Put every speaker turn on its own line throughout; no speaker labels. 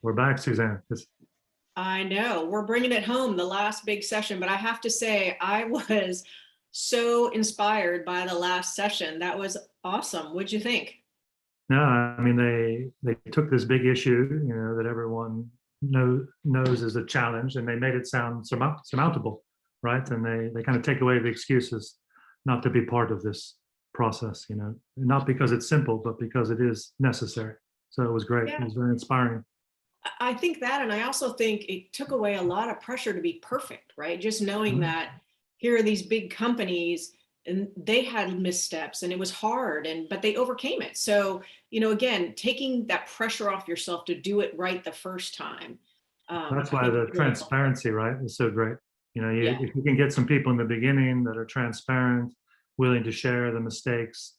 We're back, Suzanne.
I know, we're bringing it home, the last big session, but I have to say, I was so inspired by the last session. That was awesome. What'd you think?
No, I mean, they took this big issue, that everyone knows is a challenge, and they made it sound surmountable, right? And they kind of take away the excuses not to be part of this process, not because it's simple, but because it is necessary. So it was great.
Yeah.
It was very inspiring.
I think that, and I also think it took away a lot of pressure to be perfect, right? Just knowing that here are these big companies and they had missteps and it was hard, but they overcame it. So, again, taking that pressure off yourself to do it right the first time.
That's why the transparency, right, is so great. If you can get some people in the beginning that are transparent, willing to share the mistakes,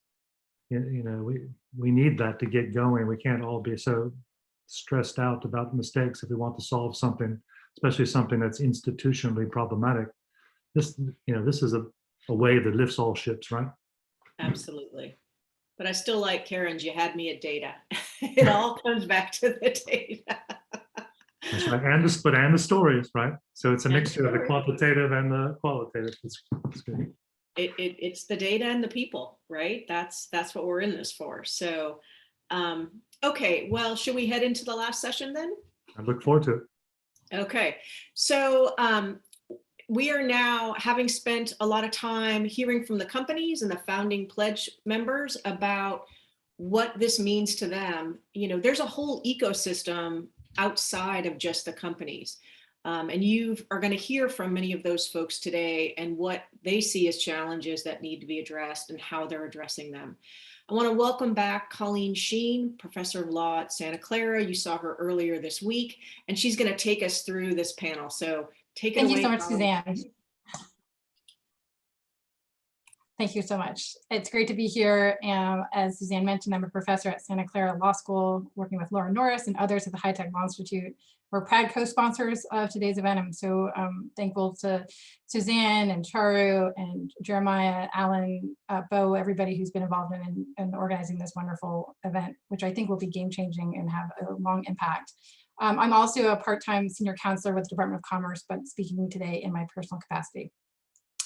we need that to get going. We can't all be so stressed out about mistakes if we want to solve something, especially something that's institutionally problematic. This is a way that lifts all ships, right?
Absolutely. But I still like Karen's, you had me at data. It all comes back to the data.
That's right. And the stories, right? So it's a mixture of the quantitative and the qualitative. It's good.
It's the data and the people, right? That's what we're in this for. So, okay, well, should we head into the last session then?
I look forward to it.
Okay, so we are now, having spent a lot of time hearing from the companies and the founding pledge members about what this means to them. There's a whole ecosystem outside of just the companies. And you are going to hear from many of those folks today and what they see as challenges that need to be addressed and how they're addressing them. I want to welcome back Colleen Sheen, professor of law at Santa Clara. You saw her earlier this week, and she's going to take us through this panel. So take it away.
Thank you so much, Suzanne. Thank you so much. It's great to be here. As Suzanne mentioned, I'm a professor at Santa Clara Law School, working with Laura Norris and others at the High Tech Law Institute. We're proud co-sponsors of today's event. I'm so thankful to Suzanne and Charu and Jeremiah, Alan, Bo, everybody who's been involved in organizing this wonderful event, which I think will be game-changing and have a long impact. I'm also a part-time senior counselor with the Department of Commerce, but speaking today in my personal capacity.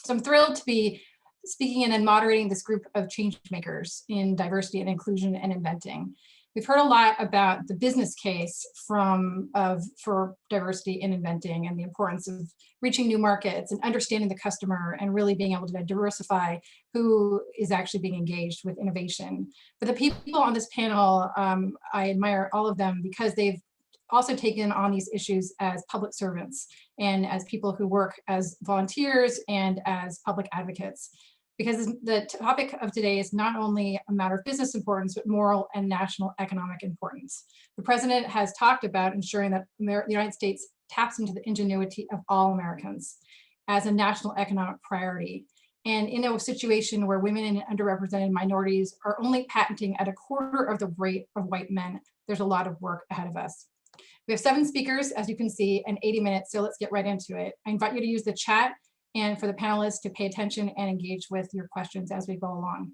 So I'm thrilled to be speaking in and moderating this group of change makers in diversity and inclusion and inventing. We've heard a lot about the business case for diversity in inventing and the importance of reaching new markets and understanding the customer and really being able to diversify who is actually being engaged with innovation. But the people on this panel, I admire all of them because they've also taken on these issues as public servants and as people who work as volunteers and as public advocates. Because the topic of today is not only a matter of business importance, but moral and national economic importance. The president has talked about ensuring that the United States taps into the ingenuity of all Americans as a national economic priority. And in a situation where women and underrepresented minorities are only patenting at 1/4 of the rate of white men, there's a lot of work ahead of us. We have 7 speakers, as you can see, and 80 minutes, so let's get right into it. I invite you to use the chat and for the panelists to pay attention and engage with your questions as we go along.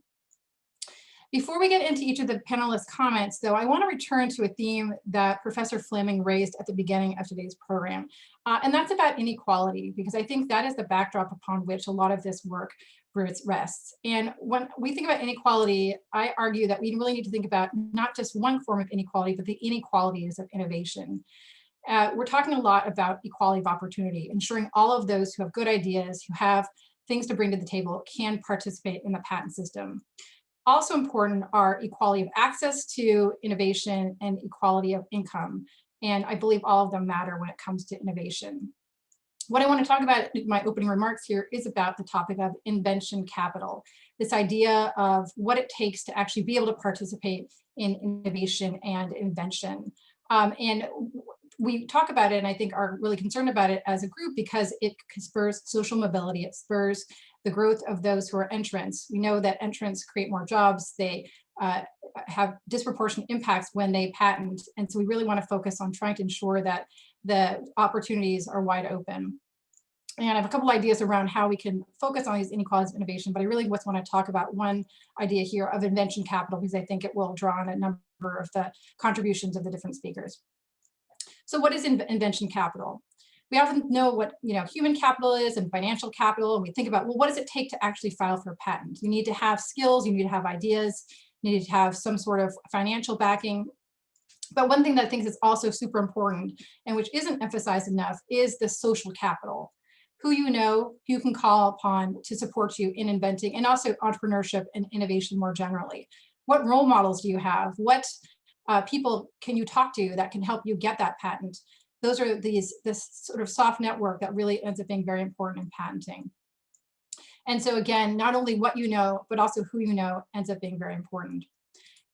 Before we get into each of the panelists' comments, though, I want to return to a theme that Professor Fleming raised at the beginning of today's program, and that's about inequality, because I think that is the backdrop upon which a lot of this work rests. And when we think about inequality, I argue that we really need to think about not just one form of inequality, but the inequalities of innovation. We're talking a lot about equality of opportunity, ensuring all of those who have good ideas, who have things to bring to the table, can participate in the patent system. Also important are equality of access to innovation and equality of income. And I believe all of them matter when it comes to innovation. What I want to talk about in my opening remarks here is about the topic of invention capital, this idea of what it takes to actually be able to participate in innovation and invention. And we talk about it and I think are really concerned about it as a group because it spurs social mobility, it spurs the growth of those who are entrants. We know that entrants create more jobs, they have disproportionate impacts when they patent. And so we really want to focus on trying to ensure that the opportunities are wide open. And I have a couple ideas around how we can focus on these inequalities of innovation, but I really just want to talk about one idea here of invention capital, because I think it will draw on a number of the contributions of the different speakers. So what is invention capital? We often know what human capital is and financial capital, and we think about, well, what does it take to actually file for a patent? You need to have skills, you need to have ideas, you need to have some sort of financial backing. But one thing that I think is also super important, and which isn't emphasized enough, is the social capital. Who you can call upon to support you in inventing, and also entrepreneurship and innovation more generally. What role models do you have? What people can you talk to that can help you get that patent? Those are this sort of soft network that really ends up being very important in patenting. And so again, not only what you know, but also who you know ends up being very important.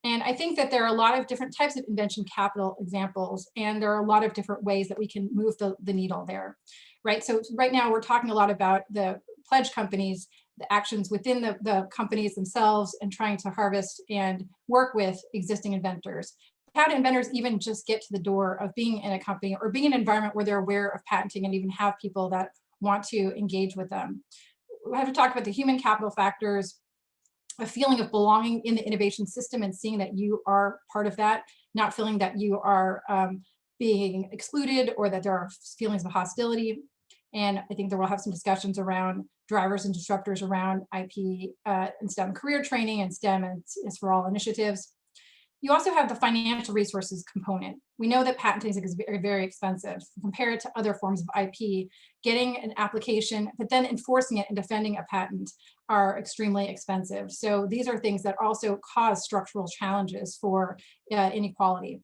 And I think that there are a lot of different types of invention capital examples, and there are a lot of different ways that we can move the needle there, right? So right now we're talking a lot about the pledge companies, the actions within the companies themselves, and trying to harvest and work with existing inventors. How do inventors even just get to the door of being in a company or being in an environment where they're aware of patenting and even have people that want to engage with them? We have to talk about the human capital factors, a feeling of belonging in the innovation system and seeing that you are part of that, not feeling that you are being excluded or that there are feelings of hostility. And I think there will have some discussions around drivers and disruptors around IP and STEM career training and STEM and is for all initiatives. You also have the financial resources component. We know that patenting is very, very expensive compared to other forms of IP. Getting an application, but then enforcing it and defending a patent are extremely expensive. So these are things that also cause structural challenges for inequality.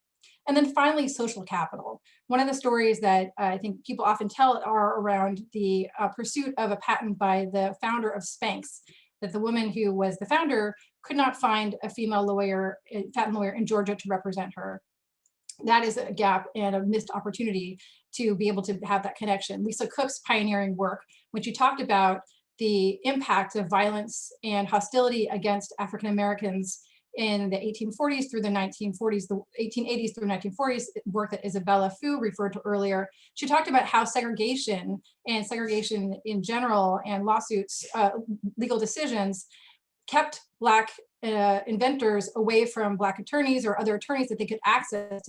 And then finally, social capital. One of the stories that I think people often tell are around the pursuit of a patent by the founder of Spanx, that the woman who was the founder could not find a female lawyer, patent lawyer in Georgia to represent her. That is a gap and a missed opportunity to be able to have that connection. Lisa Cook's pioneering work, when she talked about the impact of violence and hostility against African Americans in the 1840s through the 1940s, the 1880s through 1940s, work that Isabella Fu referred to earlier. She talked about how segregation and segregation in general and lawsuits, legal decisions kept Black inventors away from Black attorneys or other attorneys that they could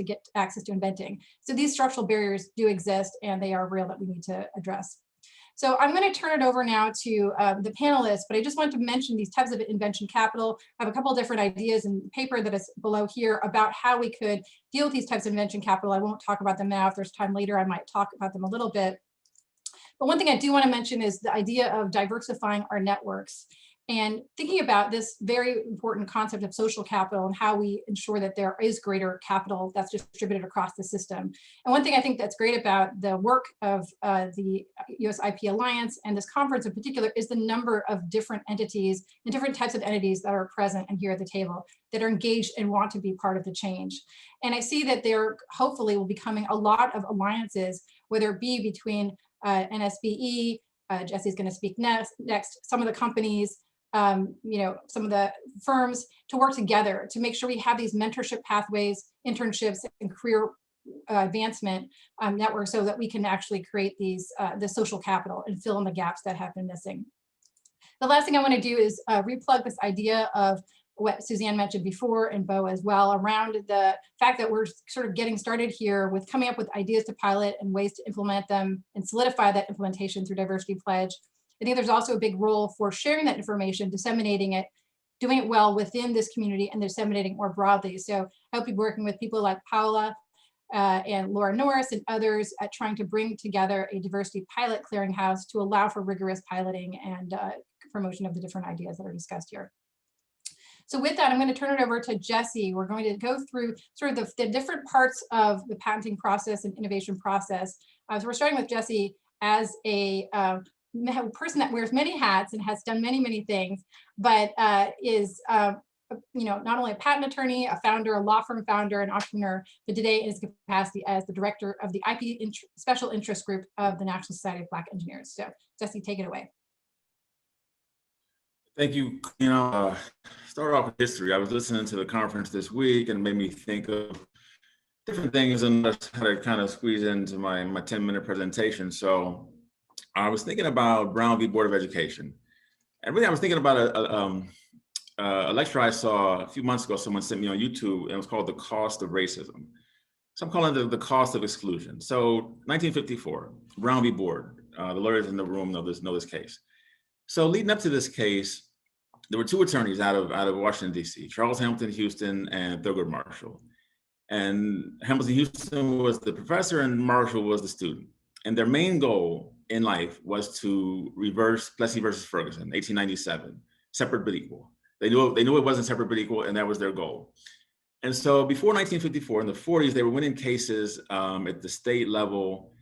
get access to inventing. So these structural barriers do exist and they are real that we need to address. So I'm going to turn it over now to the panelists, but I just want to mention these types of invention capital. I have a couple of different ideas in the paper that is below here about how we could deal with these types of invention capital. I won't talk about them now. If there's time later, I might talk about them a little bit. But one thing I do want to mention is the idea of diversifying our networks and thinking about this very important concept of social capital and how we ensure that there is greater capital that's distributed across the system. And one thing I think that's great about the work of the US IP Alliance and this conference in particular is the number of different entities and different types of entities that are present and here at the table that are engaged and want to be part of the change. And I see that there hopefully will be coming a lot of alliances, whether it be between NSBE, Jesse's going to speak next, some of the companies, some of the firms to work together to make sure we have these mentorship pathways, internships, and career advancement networks so that we can actually create these the social capital and fill in the gaps that have been missing. The last thing I want to do is replug this idea of what Suzanne mentioned before and Bo as well around the fact that we're sort of getting started here with coming up with ideas to pilot and ways to implement them and solidify that implementation through Diversity Pledge. I think there's also a big role for sharing that information, disseminating it, doing it well within this community and disseminating it more broadly. So I hope you're working with people like Paula and Laura Norris and others at trying to bring together a diversity pilot clearinghouse to allow for rigorous piloting and promotion of the different ideas that are discussed here. So with that, I'm going to turn it over to Jesse. We're going to go through sort of the different parts of the patenting process and innovation process. So we're starting with Jesse as a person that wears many hats and has done many, many things, but is not only a patent attorney, a founder, a law firm founder, an entrepreneur, but today in his capacity as the director of the IP Special Interest Group of the National Society of Black Engineers. So Jesse, take it away.
Thank you. Start off with history. I was listening to the conference this week and it made me think of different things and how to kind of squeeze into my 10-minute presentation. So I was thinking about Brown v. Board of Education. And really I was thinking about a lecture I saw a few months ago, someone sent me on YouTube, and it was called The Cost of Racism. So I'm calling it the cost of exclusion. So 1954, Brown v. Board. The lawyers in the room know this case. So leading up to this case, there were two attorneys out of Washington, D.C., Charles Hamilton Houston and Thurgood Marshall. And Hamilton Houston was the professor and Marshall was the student. And their main goal in life was to reverse Plessy versus Ferguson, 1897, separate but equal. They knew it wasn't separate but equal, and that was their goal. And so before 1954, in the 40s, they were winning cases at the state level,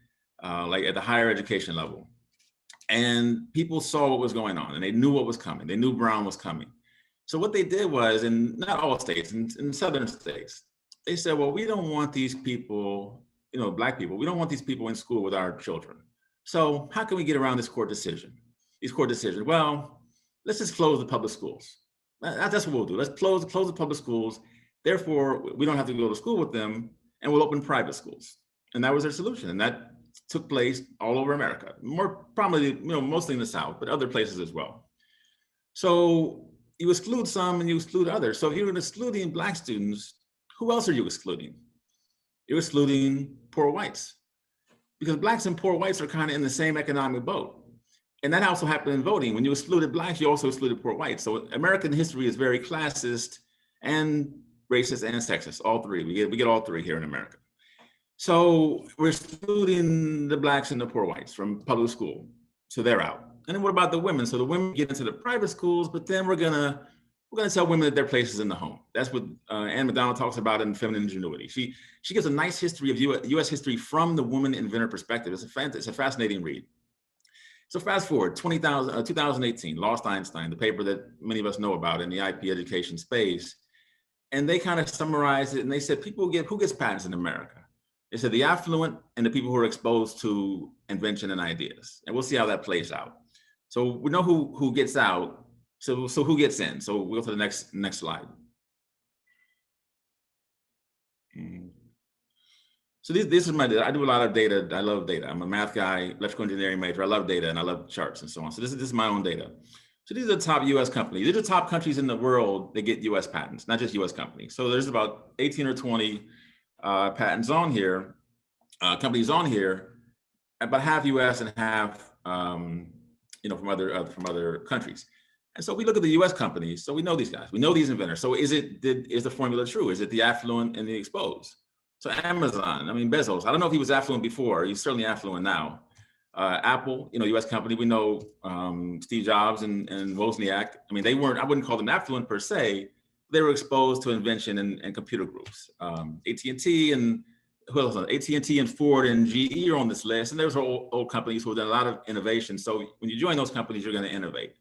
like at the higher education level. And people saw what was going on and they knew what was coming. They knew Brown was coming. So what they did was, in not all states, in southern states, they said, well, we don't want these people, Black people, we don't want these people in school with our children. So how can we get around this court decision? These court decisions, well, let's just close the public schools. That's what we'll do. Let's close the public schools. Therefore, we don't have to go to school with them and we'll open private schools. And that was their solution. And that took place all over America, more probably, mostly in the South, but other places as well. So you exclude some and you exclude others. So if you're excluding Black students, who else are you excluding? You're excluding poor whites, because Blacks and poor whites are kind of in the same economic boat. And that also happened in voting. When you excluded Blacks, you also excluded poor whites. So American history is very classist and racist and sexist, all three. We get all three here in America. So we're excluding the Blacks and the poor whites from public school, so they're out. And then what about the women? So the women get into the private schools, but then we're gonna tell women that their place is in the home. That's what Anne McDonald talks about in Feminine Ingenuity. She gives a nice history of U.S. history from the woman inventor perspective. It's a fascinating read. So fast forward, 2018, Lost Einstein, the paper that many of us know about in the IP education space, and they kind of summarized it, and they said, who gets patents in America? They said the affluent and the people who are exposed to invention and ideas. And we'll see how that plays out. So we know who gets out. So who gets in? So we'll go to the next slide. So this is my data. I do a lot of data. I love data. I'm a math guy, electrical engineering major. I love data and I love charts and so on. So this is my own data. So these are the top US companies. These are the top countries in the world that get US patents, not just US companies. So there's about 18 or 20 patents on here, companies on here, about half US and half from other countries. And so we look at the US companies, so we know these guys, we know these inventors. So is the formula true? Is it the affluent and the exposed? So Amazon, Bezos, I don't know if he was affluent before, he's certainly affluent now. Apple, US company, we know Steve Jobs and Wozniak. They weren't, I wouldn't call them affluent per se, they were exposed to invention and computer groups. AT&T and who else? AT&T and Ford and GE are on this list, and there's old companies who have done a lot of innovation. So when you join those companies, you're going to innovate.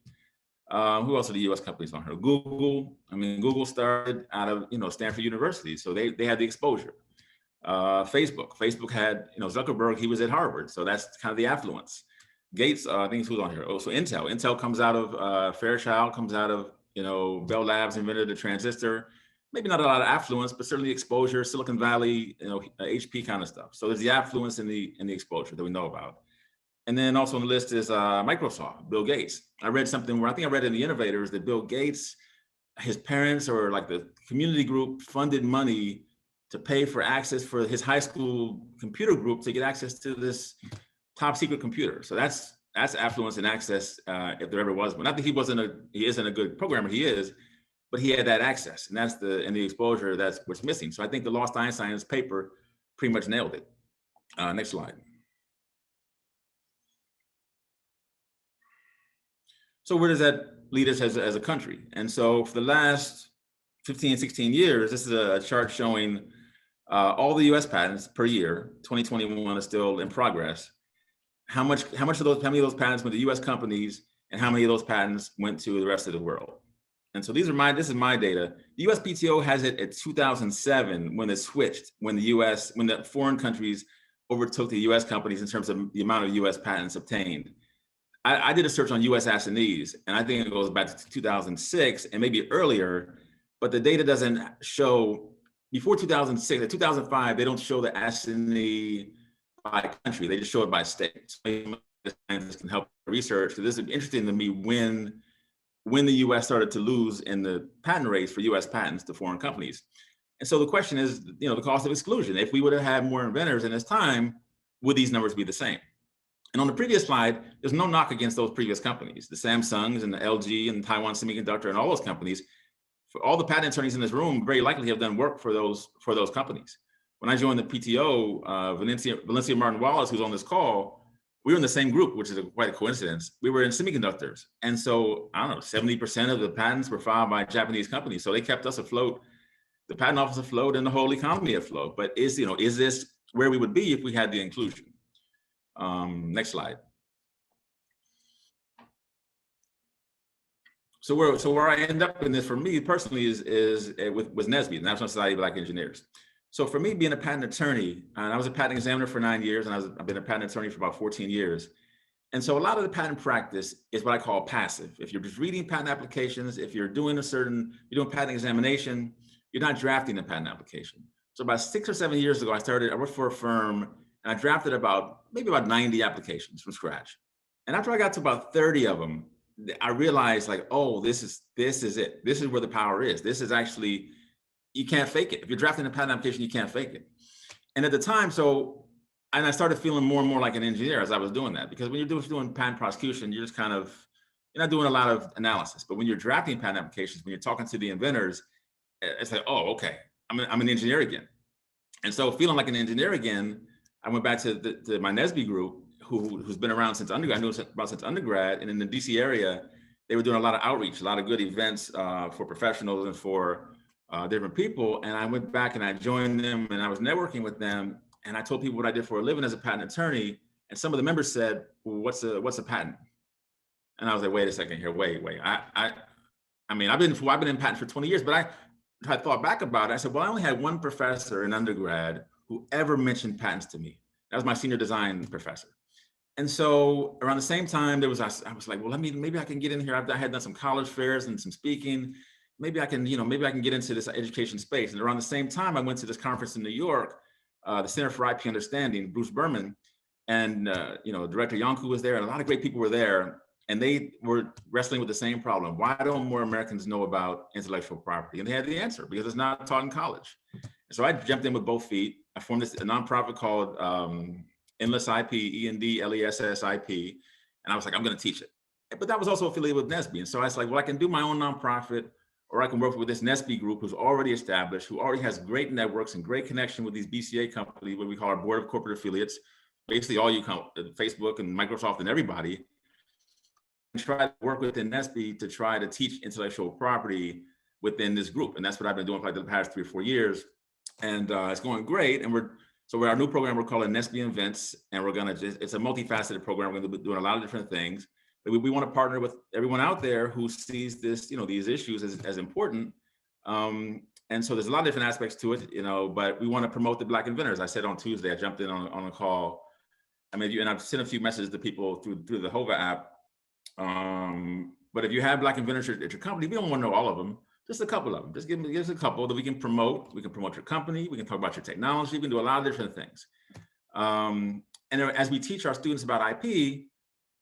Who else are the U.S. companies on here? Google. Google started out of Stanford University, so they had the exposure. Facebook had Zuckerberg. He was at Harvard, so that's kind of the affluence. Gates, I think who's on here. Also Intel. Intel comes out of Fairchild, comes out of Bell Labs, invented the transistor. Maybe not a lot of affluence, but certainly exposure. Silicon Valley, HP kind of stuff. So there's the affluence and the exposure that we know about. And then also on the list is Microsoft, Bill Gates. I read something where I think I read in the Innovators that Bill Gates, his parents or like the community group funded money to pay for access for his high school computer group to get access to this top secret computer. So that's affluence and access if there ever was one. Not that he isn't a good programmer, he is, but he had that access, and that's the exposure that's what's missing. So I think the Lost Einstein's paper pretty much nailed it. Next slide. So where does that lead us as a country? And so for the last 15, 16 years, this is a chart showing all the US patents per year. 2021 is still in progress. How many of those patents went to US companies and how many of those patents went to the rest of the world? And so this is my data. The USPTO has it at 2007 when it switched, when the foreign countries overtook the US companies in terms of the amount of US patents obtained. I did a search on US assinees, and I think it goes back to 2006 and maybe earlier, but the data doesn't show, before 2006, in 2005, they don't show the assignee by country, they just show it by state. So scientists can help research, because this is interesting to me when the US started to lose in the patent race for US patents to foreign companies. And so the question is, the cost of exclusion. If we would have had more inventors in this time, would these numbers be the same? And on the previous slide, there's no knock against those previous companies, the Samsungs and the LG and Taiwan Semiconductor and all those companies. For all the patent attorneys in this room, very likely have done work for those companies. When I joined the PTO, Valencia Martin Wallace, who's on this call, we were in the same group, which is quite a coincidence. We were in semiconductors. And so, I don't know, 70% of the patents were filed by Japanese companies. So they kept us afloat, the patent office afloat, and the whole economy afloat. But is this where we would be if we had the inclusion? Next slide. So where I end up in this for me personally is with NSBE, the National Society of Black Engineers. So for me, being a patent attorney, and I was a patent examiner for 9 years, and I've been a patent attorney for about 14 years. And so a lot of the patent practice is what I call passive. If you're just reading patent applications, if you're doing you're doing patent examination, you're not drafting a patent application. So about 6 or 7 years ago, I worked for a firm, and I drafted maybe about 90 applications from scratch. And after I got to about 30 of them, I realized like, oh, this is it. This is where the power is. This is actually, you can't fake it. If you're drafting a patent application, you can't fake it. And at the time, and I started feeling more and more like an engineer as I was doing that, because when you're doing patent prosecution, you're just you're not doing a lot of analysis. But when you're drafting patent applications, when you're talking to the inventors, it's like, oh, okay, I'm an engineer again. And so feeling like an engineer again, I went back to my NSBE group, who's been around since undergrad. I knew about since undergrad, and in the DC area, they were doing a lot of outreach, a lot of good events for professionals and for different people. And I went back and I joined them, and I was networking with them, and I told people what I did for a living as a patent attorney. And some of the members said, well, what's a patent? And I was like, wait a second here, wait. I mean, I've been in patent for 20 years, but I thought back about it. I said, well, I only had one professor in undergrad who ever mentioned patents to me. That was my senior design professor. And so around the same time, I was like, well, maybe I can get in here. I had done some college fairs and some speaking. Maybe I can get into this education space. And around the same time, I went to this conference in New York, the Center for IP Understanding, Bruce Berman, and Director Iancu was there, and a lot of great people were there. And they were wrestling with the same problem. Why don't more Americans know about intellectual property? And they had the answer, because it's not taught in college. And so I jumped in with both feet. I formed a nonprofit called Endless IP, ENDLESS IP. And I was like, I'm going to teach it. But that was also affiliated with NSBE. And so I was like, well, I can do my own nonprofit, or I can work with this NSBE group who's already established, who already has great networks and great connection with these BCA companies, what we call our board of corporate affiliates, basically all Facebook and Microsoft and everybody. Try to work within NSBE to try to teach intellectual property within this group. And that's what I've been doing for like the past 3 or 4 years. And it's going great. And with our new program, we're calling NSBE Invents. And it's a multifaceted program. We're going to be doing a lot of different things. But we want to partner with everyone out there who sees this, these issues as important. And so there's a lot of different aspects to it, but we want to promote the Black inventors. I said on Tuesday, I jumped in on a call. And I've sent a few messages to people through the HOVA app. But if you have Black inventors at your company, we don't want to know all of them, just a couple of them. Just give us a couple that we can promote. We can promote your company. We can talk about your technology. We can do a lot of different things. And as we teach our students about IP,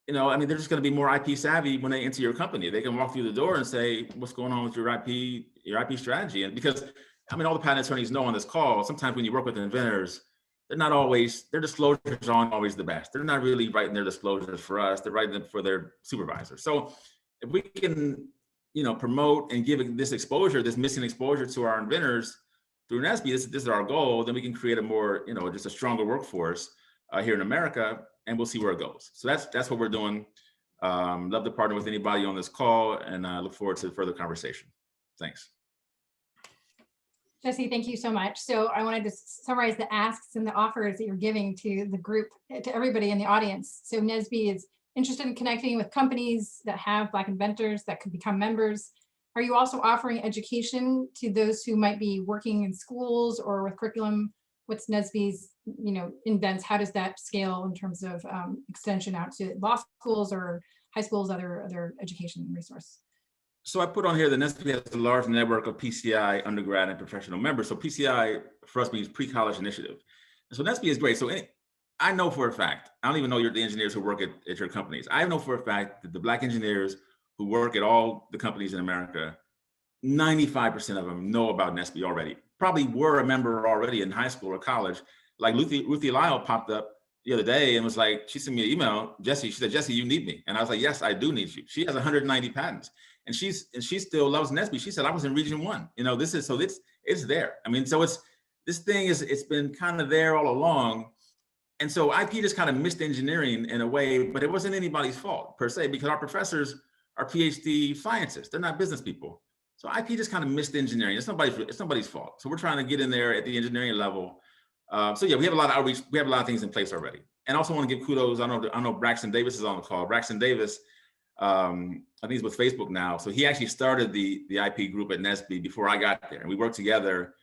they're just going to be more IP savvy when they enter your company. They can walk through the door and say, what's going on with your IP strategy? And because, all the patent attorneys know on this call, sometimes when you work with inventors, their disclosures aren't always the best. They're not really writing their disclosures for us. They're writing them for their supervisor. So if we can, promote and give this exposure, this missing exposure to our inventors through NSBE, this is our goal, then we can create a more, just a stronger workforce here in America, and we'll see where it goes. So that's what we're doing. Love to partner with anybody on this call, and I look forward to further conversation. Thanks.
Jesse, thank you so much. So I wanted to summarize the asks and the offers that you're giving to the group, to everybody in the audience. So NSBE is interested in connecting with companies that have Black inventors that could become members. Are you also offering education to those who might be working in schools or with curriculum? What's NSBE's, invents? How does that scale in terms of extension out to law schools or high schools, other education resource?
So I put on here that NSBE has a large network of PCI undergrad and professional members. So PCI for us means pre-college initiative. And so NSBE is great. So I know for a fact, I don't even know the engineers who work at your companies. I know for a fact that the Black engineers who work at all the companies in America, 95% of them know about NSBE already. probably were a member already in high school or college. Like Ruthie Lyle popped up the other day and was like, she sent me an email, Jesse, she said, Jesse, you need me. And I was like, yes, I do need you. She has 190 patents and she still loves NSBE. She said, I was in region 1. It's there. I mean, so it's been kind of there all along. And so IP just kind of missed engineering in a way, but it wasn't anybody's fault per se, because our professors are PhD scientists. They're not business people. So IP just kind of missed engineering. It's nobody's fault. So we're trying to get in there at the engineering level. So yeah, we have a lot of outreach. We have a lot of things in place already. And also want to give kudos. I know Braxton Davis is on the call. Braxton Davis, I think he's with Facebook now. So he actually started the IP group at NSBE before I got there. And we worked together.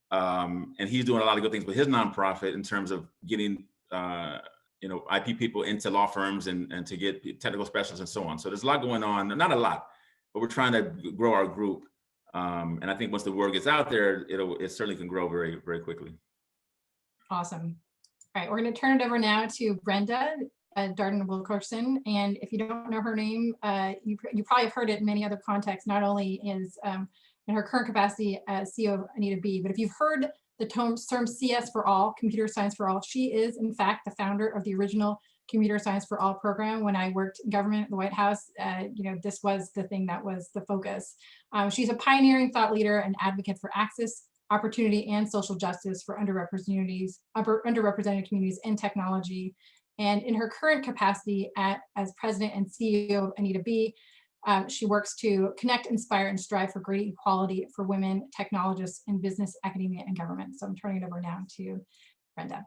And he's doing a lot of good things with his nonprofit in terms of getting IP people into law firms and to get technical specialists and so on. So there's a lot going on. Not a lot, but we're trying to grow our group. And I think once the word gets out there, it certainly can grow very, very quickly.
Awesome. All right, we're going to turn it over now to Brenda Darden Wilkerson. And if you don't know her name, you probably have heard it in many other contexts, not only is in her current capacity as CEO of AnitaB, but if you've heard the term CS for All, Computer Science for All, she is in fact the founder of the original Computer Science for All program. When I worked in government at the White House, this was the thing that was the focus. She's a pioneering thought leader and advocate for access, opportunity, and social justice for underrepresented communities in technology. And in her current capacity as president and CEO of AnitaB, she works to connect, inspire, and strive for greater equality for women technologists in business, academia, and government. So I'm turning it over now to Brenda.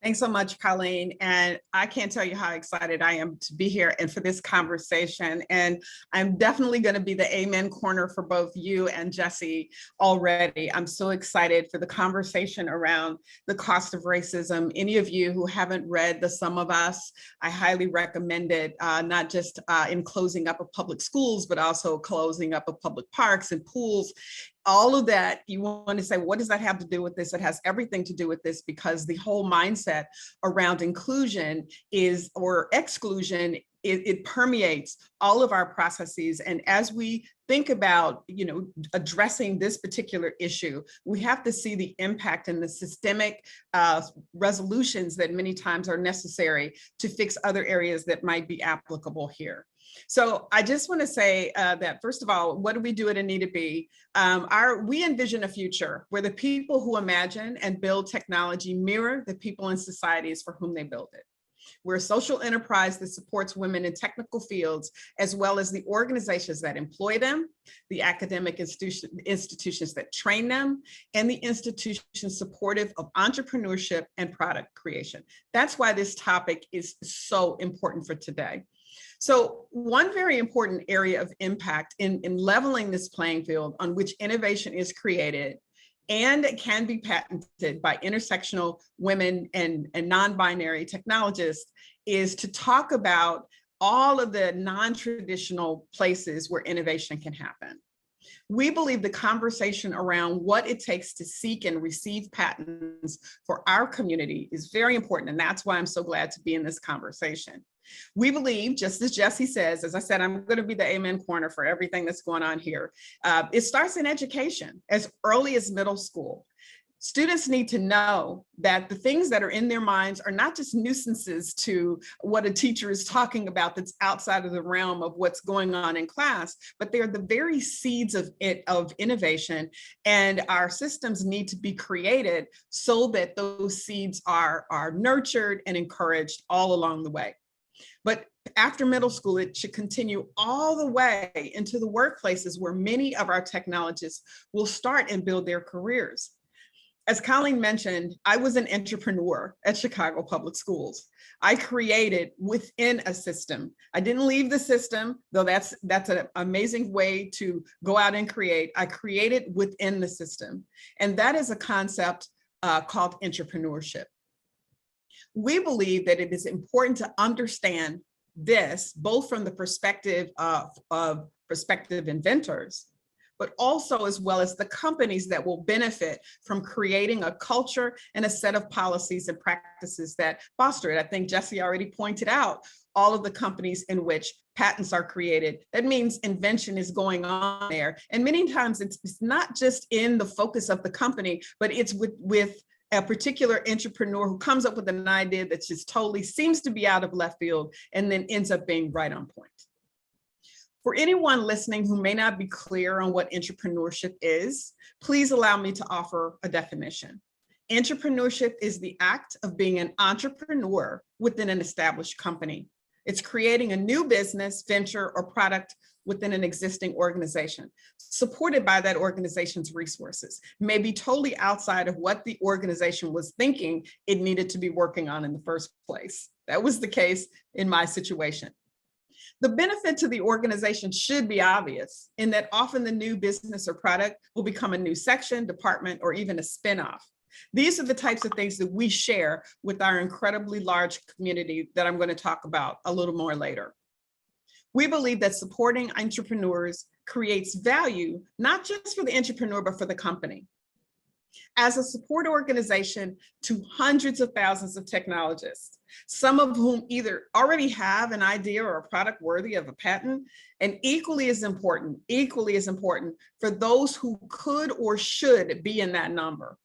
Thanks so much, Colleen. And I can't tell you how excited I am to be here and for this conversation. And I'm definitely going to be the amen corner for both you and Jesse already. I'm so excited for the conversation around the cost of racism. Any of you who haven't read The Sum of Us, I highly recommend it, not just in closing up of public schools, but also closing up of public parks and pools. All of that, you want to say, what does that have to do with this? It has everything to do with this, because the whole mindset around inclusion or exclusion, it permeates all of our processes. And as we think about, addressing this particular issue, we have to see the impact and the systemic resolutions that many times are necessary to fix other areas that might be applicable here. So I just want to say that, first of all, what do we do at AnitaB? We envision a future where the people who imagine and build technology mirror the people and societies for whom they build it. We're a social enterprise that supports women in technical fields, as well as the organizations that employ them, the academic institutions that train them, and the institutions supportive of entrepreneurship and product creation. That's why this topic is so important for today. So one very important area of impact in leveling this playing field on which innovation is created and can be patented by intersectional women and non-binary technologists is to talk about all of the non-traditional places where innovation can happen. We believe the conversation around what it takes to seek and receive patents for our community is very important, and that's why I'm so glad to be in this conversation. We believe, just as Jesse says, as I said, I'm going to be the amen corner for everything that's going on here. It starts in education as early as middle school. Students need to know that the things that are in their minds are not just nuisances to what a teacher is talking about that's outside of the realm of what's going on in class, but they're the very seeds of innovation, and our systems need to be created so that those seeds are nurtured and encouraged all along the way. But after middle school, it should continue all the way into the workplaces where many of our technologists will start and build their careers. As Colleen mentioned, I was an entrepreneur at Chicago Public Schools. I created within a system. I didn't leave the system, though that's an amazing way to go out and create. I created within the system. And that is a concept called entrepreneurship. We believe that it is important to understand this, both from the perspective of prospective inventors, but also as well as the companies that will benefit from creating a culture and a set of policies and practices that foster it. I think Jesse already pointed out all of the companies in which patents are created. That means invention is going on there. And many times it's not just in the focus of the company, but it's with a particular entrepreneur who comes up with an idea that just totally seems to be out of left field and then ends up being right on point. For anyone listening who may not be clear on what entrepreneurship is, please allow me to offer a definition. Entrepreneurship is the act of being an entrepreneur within an established company. It's creating a new business, venture, or product within an existing organization, supported by that organization's resources, may be totally outside of what the organization was thinking it needed to be working on in the first place. That was the case in my situation. The benefit to the organization should be obvious in that often the new business or product will become a new section, department, or even a spinoff. These are the types of things that we share with our incredibly large community that I'm going to talk about a little more later. We believe that supporting entrepreneurs creates value, not just for the entrepreneur, but for the company. As a support organization to hundreds of thousands of technologists, some of whom either already have an idea or a product worthy of a patent, and equally as important for those who could or should be in that number.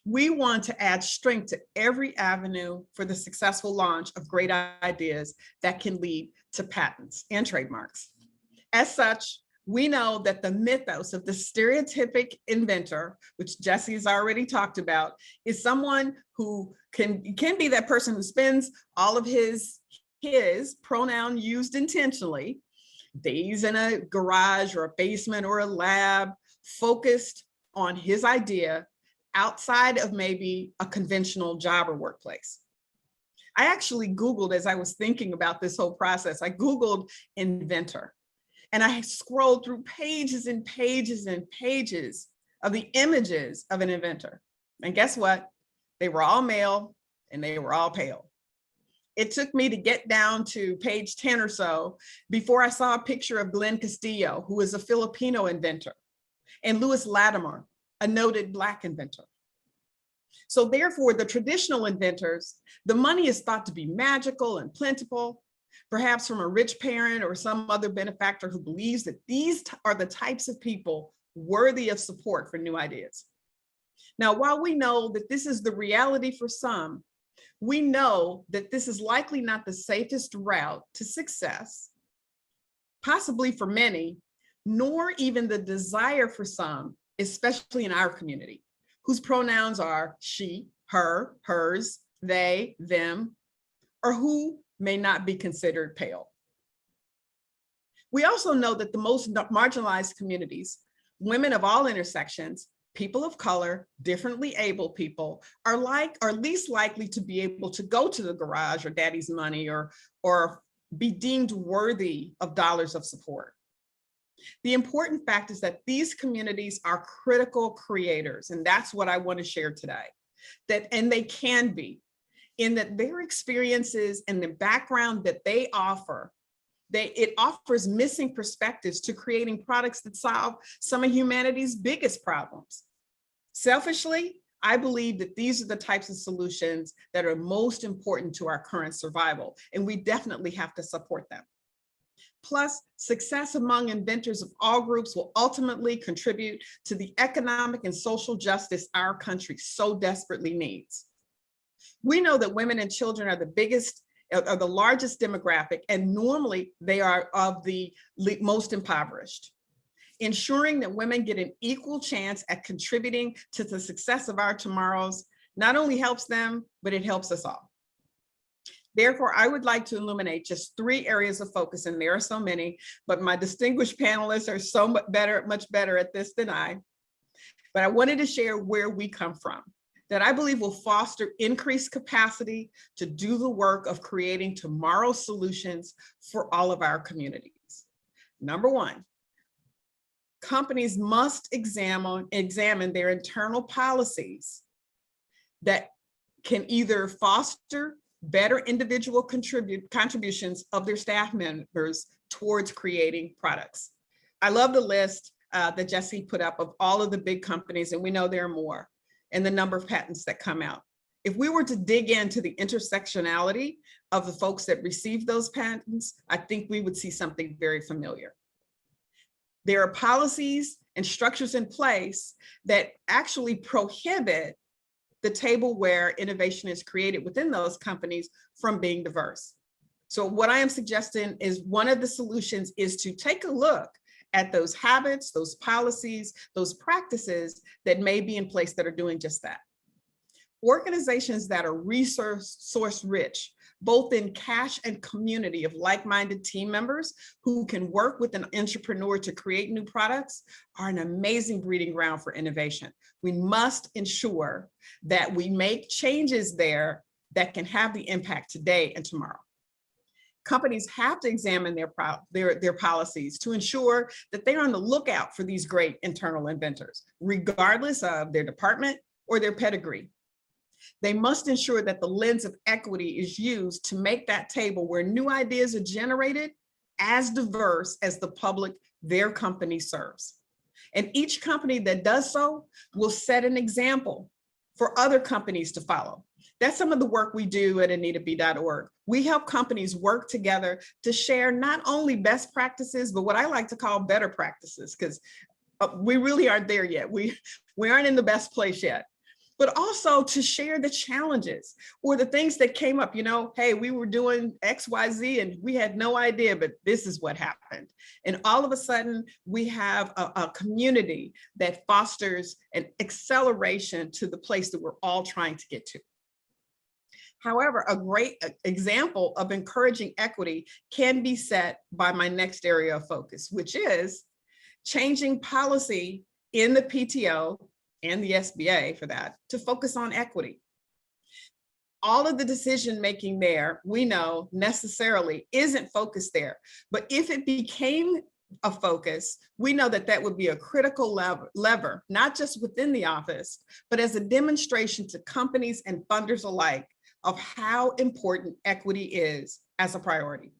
We want to add strength to every avenue for the successful launch of great ideas that can lead to patents and trademarks. As such, we know that the mythos of the stereotypic inventor, which Jesse has already talked about, is someone who can be that person who spends all of his pronoun used intentionally, days in a garage or a basement or a lab, focused on his idea outside of maybe a conventional job or workplace. I actually Googled, as I was thinking about this whole process, I Googled inventor. And I scrolled through pages and pages and pages of the images of an inventor. And guess what? They were all male and they were all pale. It took me to get down to page 10 or so before I saw a picture of Glenn Castillo, who is a Filipino inventor, and Louis Latimer, a noted Black inventor. So therefore, the traditional inventors, the money is thought to be magical and plentiful, perhaps from a rich parent or some other benefactor who believes that these are the types of people worthy of support for new ideas. Now, while we know that this is the reality for some, we know that this is likely not the safest route to success, possibly for many, nor even the desire for some, especially in our community, whose pronouns are she, her, hers, they, them, or who may not be considered pale. We also know that the most marginalized communities, women of all intersections, people of color, differently able people, are least likely to be able to go to the garage or daddy's money or be deemed worthy of dollars of support. The important fact is that these communities are critical creators, and that's what I want to share today. And they can be, in that their experiences and the background that they offer, it offers missing perspectives to creating products that solve some of humanity's biggest problems. Selfishly, I believe that these are the types of solutions that are most important to our current survival, and we definitely have to support them. Plus, success among inventors of all groups will ultimately contribute to the economic and social justice our country so desperately needs. We know that women and children are the largest demographic, and normally they are of the most impoverished. Ensuring that women get an equal chance at contributing to the success of our tomorrows not only helps them, but it helps us all. Therefore, I would like to illuminate just 3 areas of focus, and there are so many, but my distinguished panelists are so much better at this than I. But I wanted to share where we come from, that I believe will foster increased capacity to do the work of creating tomorrow's solutions for all of our communities. Number 1, companies must examine their internal policies that can either foster better individual contributions of their staff members towards creating products. I love the list. that Jesse put up of all of the big companies, and we know there are more, and the number of patents that come out. If we were to dig into the intersectionality of the folks that receive those patents, I think we would see something very familiar. There are policies and structures in place that actually prohibit the tableware innovation is created within those companies from being diverse. So what I am suggesting is one of the solutions is to take a look at those habits, those policies, those practices that may be in place that are doing just that. Organizations that are resource rich, both in cash and community of like-minded team members who can work with an entrepreneur to create new products, are an amazing breeding ground for innovation. We must ensure that we make changes there that can have the impact today and tomorrow. Companies have to examine their policies to ensure that they are on the lookout for these great internal inventors, regardless of their department or their pedigree. They must ensure that the lens of equity is used to make that table where new ideas are generated as diverse as the public their company serves. And each company that does so will set an example for other companies to follow. That's some of the work we do at AnitaB.org. We help companies work together to share not only best practices, but what I like to call better practices, because we really aren't there yet. We aren't in the best place yet. But also to share the challenges or the things that came up, you know, hey, we were doing X, Y, Z, and we had no idea, but this is what happened. And all of a sudden, we have a community that fosters an acceleration to the place that we're all trying to get to. However, a great example of encouraging equity can be set by my next area of focus, which is changing policy in the PTO and the SBA for that, to focus on equity. All of the decision-making there, we know necessarily isn't focused there, but if it became a focus, we know that that would be a critical lever, not just within the office, but as a demonstration to companies and funders alike of how important equity is as a priority.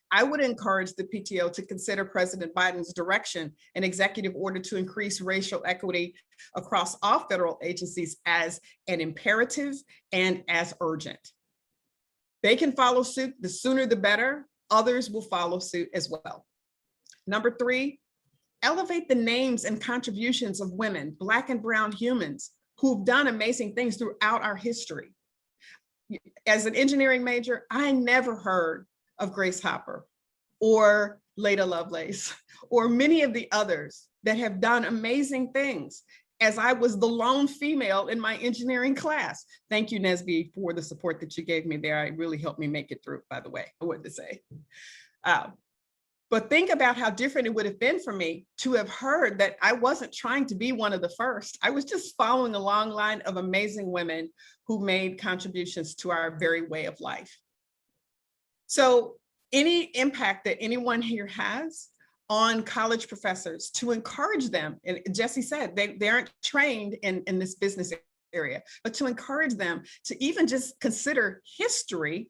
I would encourage the PTO to consider President Biden's direction and executive order to increase racial equity across all federal agencies as an imperative and as urgent. They can follow suit, the sooner the better. Others will follow suit as well. Number 3, elevate the names and contributions of women, Black and brown humans who've done amazing things throughout our history. As an engineering major, I never heard of Grace Hopper or Leda Lovelace or many of the others that have done amazing things, as I was the lone female in my engineering class. Thank you, NSBE, for the support that you gave me there. It really helped me make it through, by the way, I wanted to say. But think about how different it would have been for me to have heard that I wasn't trying to be one of the first. I was just following a long line of amazing women who made contributions to our very way of life. So any impact that anyone here has on college professors, to encourage them, and Jesse said they aren't trained in this business area, but to encourage them to even just consider history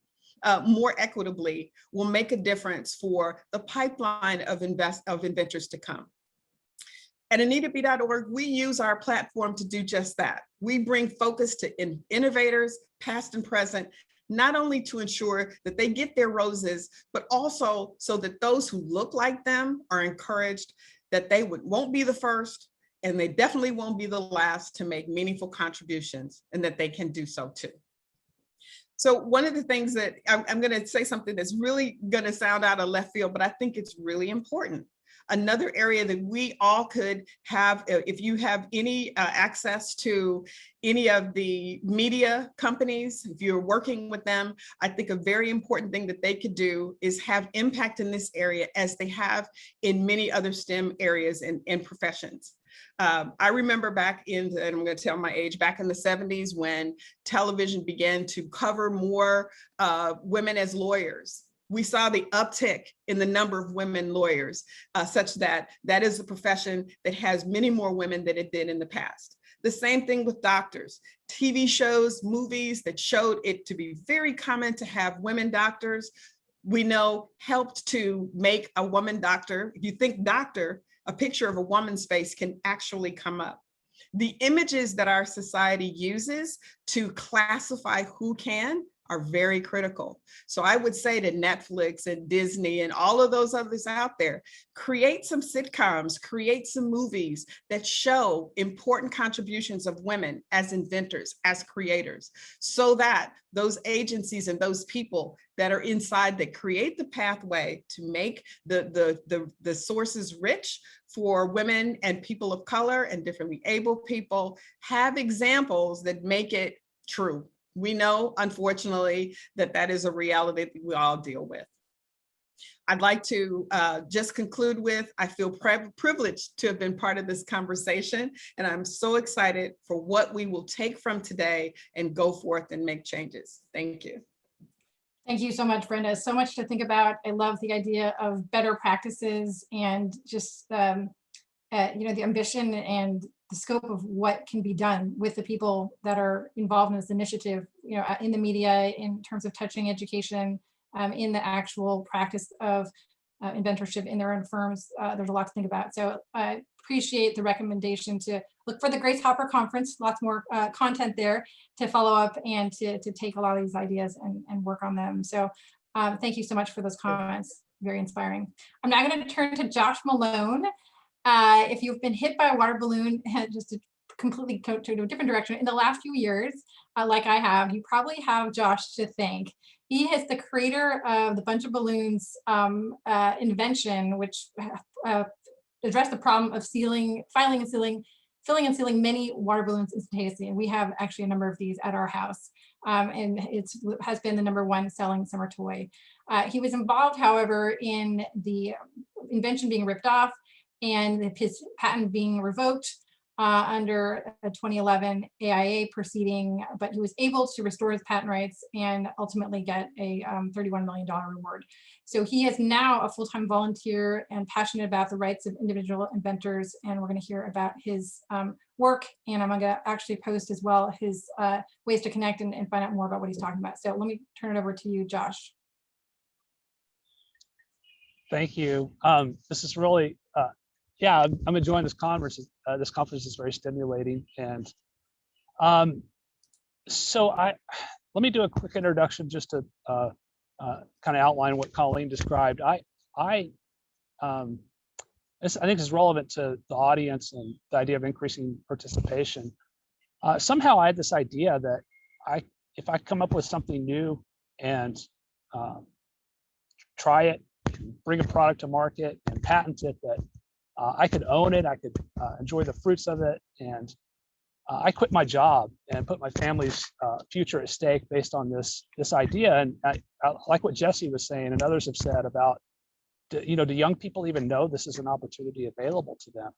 more equitably will make a difference for the pipeline of inventors to come. At AnitaB.org, we use our platform to do just that. We bring focus to innovators, past and present, not only to ensure that they get their roses, but also so that those who look like them are encouraged that they won't be the first, and they definitely won't be the last to make meaningful contributions, and that they can do so too. So one of the things that I'm going to say something that's really going to sound out of left field, but I think it's really important. Another area that we all could have, if you have any access to any of the media companies, if you're working with them, I think a very important thing that they could do is have impact in this area as they have in many other STEM areas and professions. I remember back in, and I'm going to tell my age, back in the 70s when television began to cover more women as lawyers. We saw the uptick in the number of women lawyers, such that that is a profession that has many more women than it did in the past. The same thing with doctors. TV shows, movies that showed it to be very common to have women doctors, we know helped to make a woman doctor. If you think doctor, a picture of a woman's face can actually come up. The images that our society uses to classify who can are very critical. So I would say to Netflix and Disney and all of those others out there, create some sitcoms, create some movies that show important contributions of women as inventors, as creators, so that those agencies and those people that are inside that create the pathway to make the sources rich for women and people of color and differently able people have examples that make it true. We know, unfortunately, that is a reality that we all deal with. I'd like to just conclude with, I feel privileged to have been part of this conversation, and I'm so excited for what we will take from today and go forth and make changes. Thank you.
Thank you so much, Brenda. So much to think about. I love the idea of better practices and just the ambition and the scope of what can be done with the people that are involved in this initiative, in the media, in terms of touching education, in the actual practice of inventorship in their own firms. There's a lot to think about. So I appreciate the recommendation to look for the Grace Hopper Conference, lots more content there to follow up and to take a lot of these ideas and work on them. So thank you so much for those comments. Very inspiring. I'm now going to turn to Josh Malone. If you've been hit by a water balloon, just to completely go to a different direction, in the last few years, like I have, you probably have Josh to thank. He is the creator of the Bunch of Balloons invention, which addressed the problem of filling and sealing many water balloons instantaneously. And we have actually a number of these at our house. And it has been the #1 selling summer toy. He was involved, however, in the invention being ripped off and his patent being revoked under a 2011 AIA proceeding, but he was able to restore his patent rights and ultimately get a $31 million reward. So he is now a full-time volunteer and passionate about the rights of individual inventors, and we're going to hear about his work, and I'm going to actually post as well his ways to connect and find out more about what he's talking about. So let me turn it over to you, Josh.
Thank you. This is really, I'm enjoying this conference. This conference is very stimulating, and so let me do a quick introduction just to kind of outline what Colleen described. I think this is relevant to the audience and the idea of increasing participation. Somehow I had this idea that if I come up with something new and try it, bring a product to market and patent it, that I could own it, I could enjoy the fruits of it, and I quit my job and put my family's future at stake based on this idea. And I like what Jesse was saying and others have said about, do young people even know this is an opportunity available to them?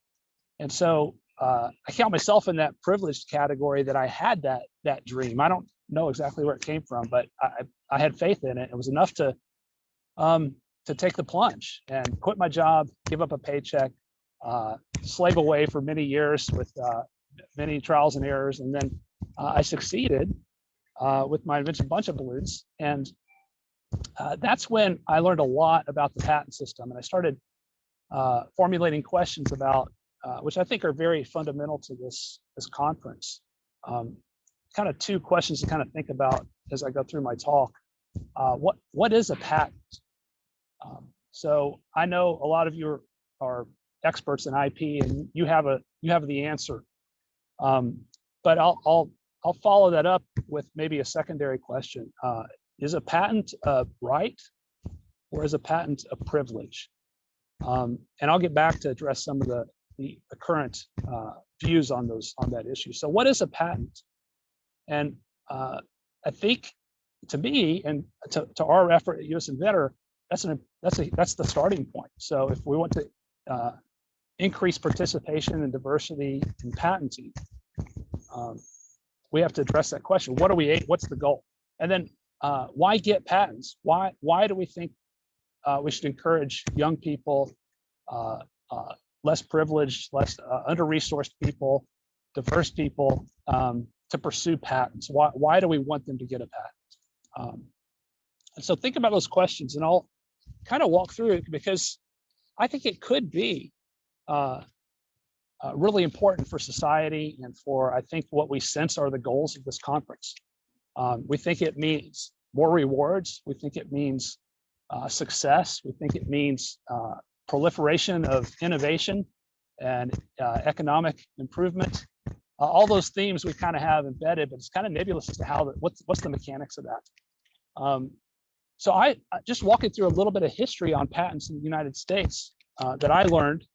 And so I count myself in that privileged category that I had that dream. I don't know exactly where it came from, but I had faith in it. It was enough to take the plunge and quit my job, give up a paycheck, slave away for many years with many trials and errors. And then I succeeded with my invention Bunch of Balloons. And that's when I learned a lot about the patent system. And I started formulating questions about, which I think are very fundamental to this conference. Kind of two questions to kind of think about as I go through my talk. What is a patent? So I know a lot of you are experts in IP, and you have the answer. But I'll follow that up with maybe a secondary question. Is a patent a right, or is a patent a privilege? And I'll get back to address some of the current views on that issue. So what is a patent? And I think, to me and to our effort at US Inventor, that's the starting point. So if we want to increase participation and diversity in patenting, we have to address that question. What's the goal? And then why get patents? Why do we think we should encourage young people, less privileged, less under-resourced people, diverse people to pursue patents? Why do we want them to get a patent? And so think about those questions, and I'll kind of walk through it, because I think it could be really important for society and for, I think, what we sense are the goals of this conference. We think it means more rewards. We think it means success. We think it means proliferation of innovation and economic improvement. All those themes we kind of have embedded, but it's kind of nebulous as to how what's the mechanics of that. So I just walking through a little bit of history on patents in the United States that I learned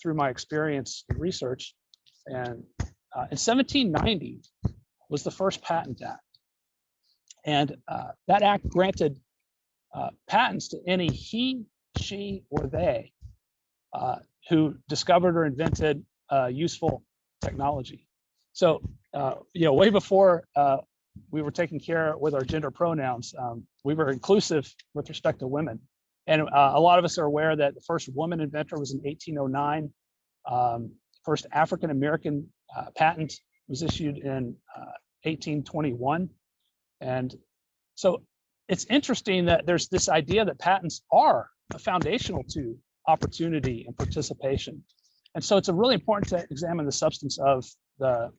through my experience and research. And in 1790 was the first Patent Act. And that act granted patents to any he, she, or they who discovered or invented useful technology. So, way before we were taking care with our gender pronouns, we were inclusive with respect to women. And a lot of us are aware that the first woman inventor was in 1809. First African-American patent was issued in 1821. And so it's interesting that there's this idea that patents are foundational to opportunity and participation. And so it's really important to examine the substance of the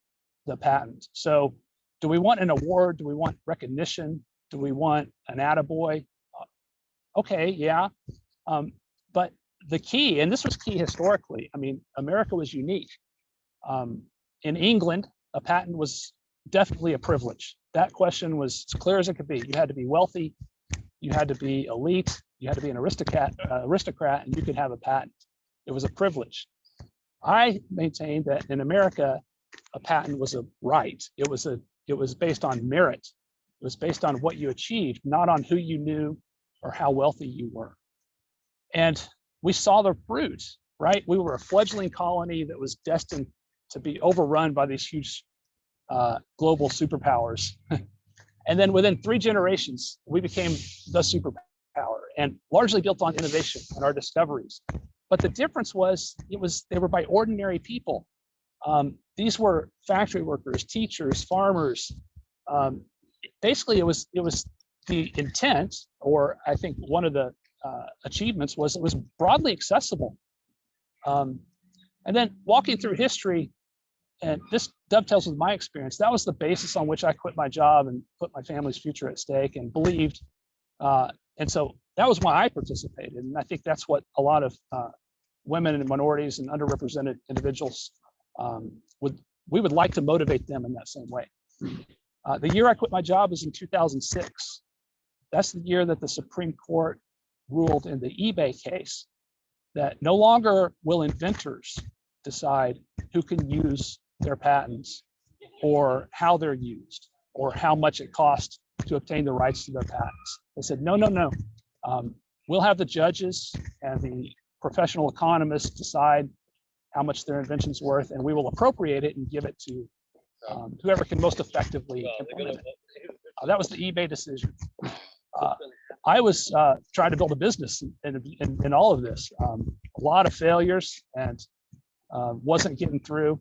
patent. So do we want an award? Do we want recognition? Do we want an attaboy? Okay, yeah. But the key, and this was key historically, I mean, America was unique. In England, a patent was definitely a privilege. That question was as clear as it could be. You had to be wealthy, you had to be elite, you had to be an aristocrat, and you could have a patent. It was a privilege. I maintained that in America, a patent was a right. It was based on merit. It was based on what you achieved, not on who you knew or how wealthy you were. And we saw the fruit, right? We were a fledgling colony that was destined to be overrun by these huge global superpowers. And then within 3 generations, we became the superpower, and largely built on innovation and our discoveries. But the difference was, they were by ordinary people. These were factory workers, teachers, farmers. Basically, it was the intent, or I think one of the achievements was it was broadly accessible. And then walking through history, and this dovetails with my experience, that was the basis on which I quit my job and put my family's future at stake and believed. And so that was why I participated. And I think that's what a lot of women and minorities and underrepresented individuals we would like to motivate them in that same way. The year I quit my job was in 2006. That's the year that the Supreme Court ruled in the eBay case that no longer will inventors decide who can use their patents or how they're used or how much it costs to obtain the rights to their patents. They said, no. We'll have the judges and the professional economists decide how much their invention's worth, and we will appropriate it and give it to whoever can most effectively implement it. That was the eBay decision. I was trying to build a business in all of this. A lot of failures and wasn't getting through.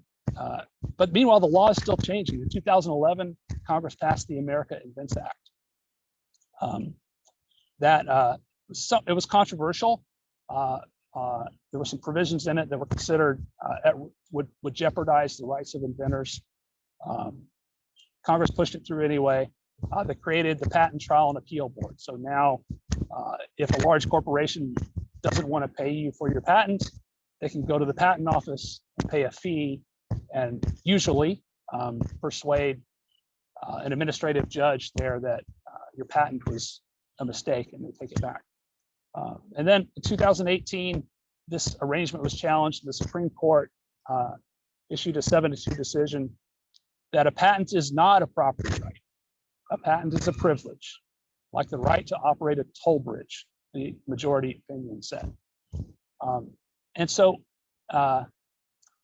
But meanwhile, the law is still changing. In 2011, Congress passed the America Invents Act. It was controversial. There were some provisions in it that were considered would jeopardize the rights of inventors. Congress pushed it through anyway. They created the Patent Trial and Appeal Board. So now, if a large corporation doesn't want to pay you for your patent, they can go to the patent office and pay a fee, and usually persuade an administrative judge there that your patent was a mistake, and they take it back. And then in 2018, this arrangement was challenged. The Supreme Court issued a 7-2 decision that a patent is not a property right. A patent is a privilege, like the right to operate a toll bridge, the majority opinion said. And so,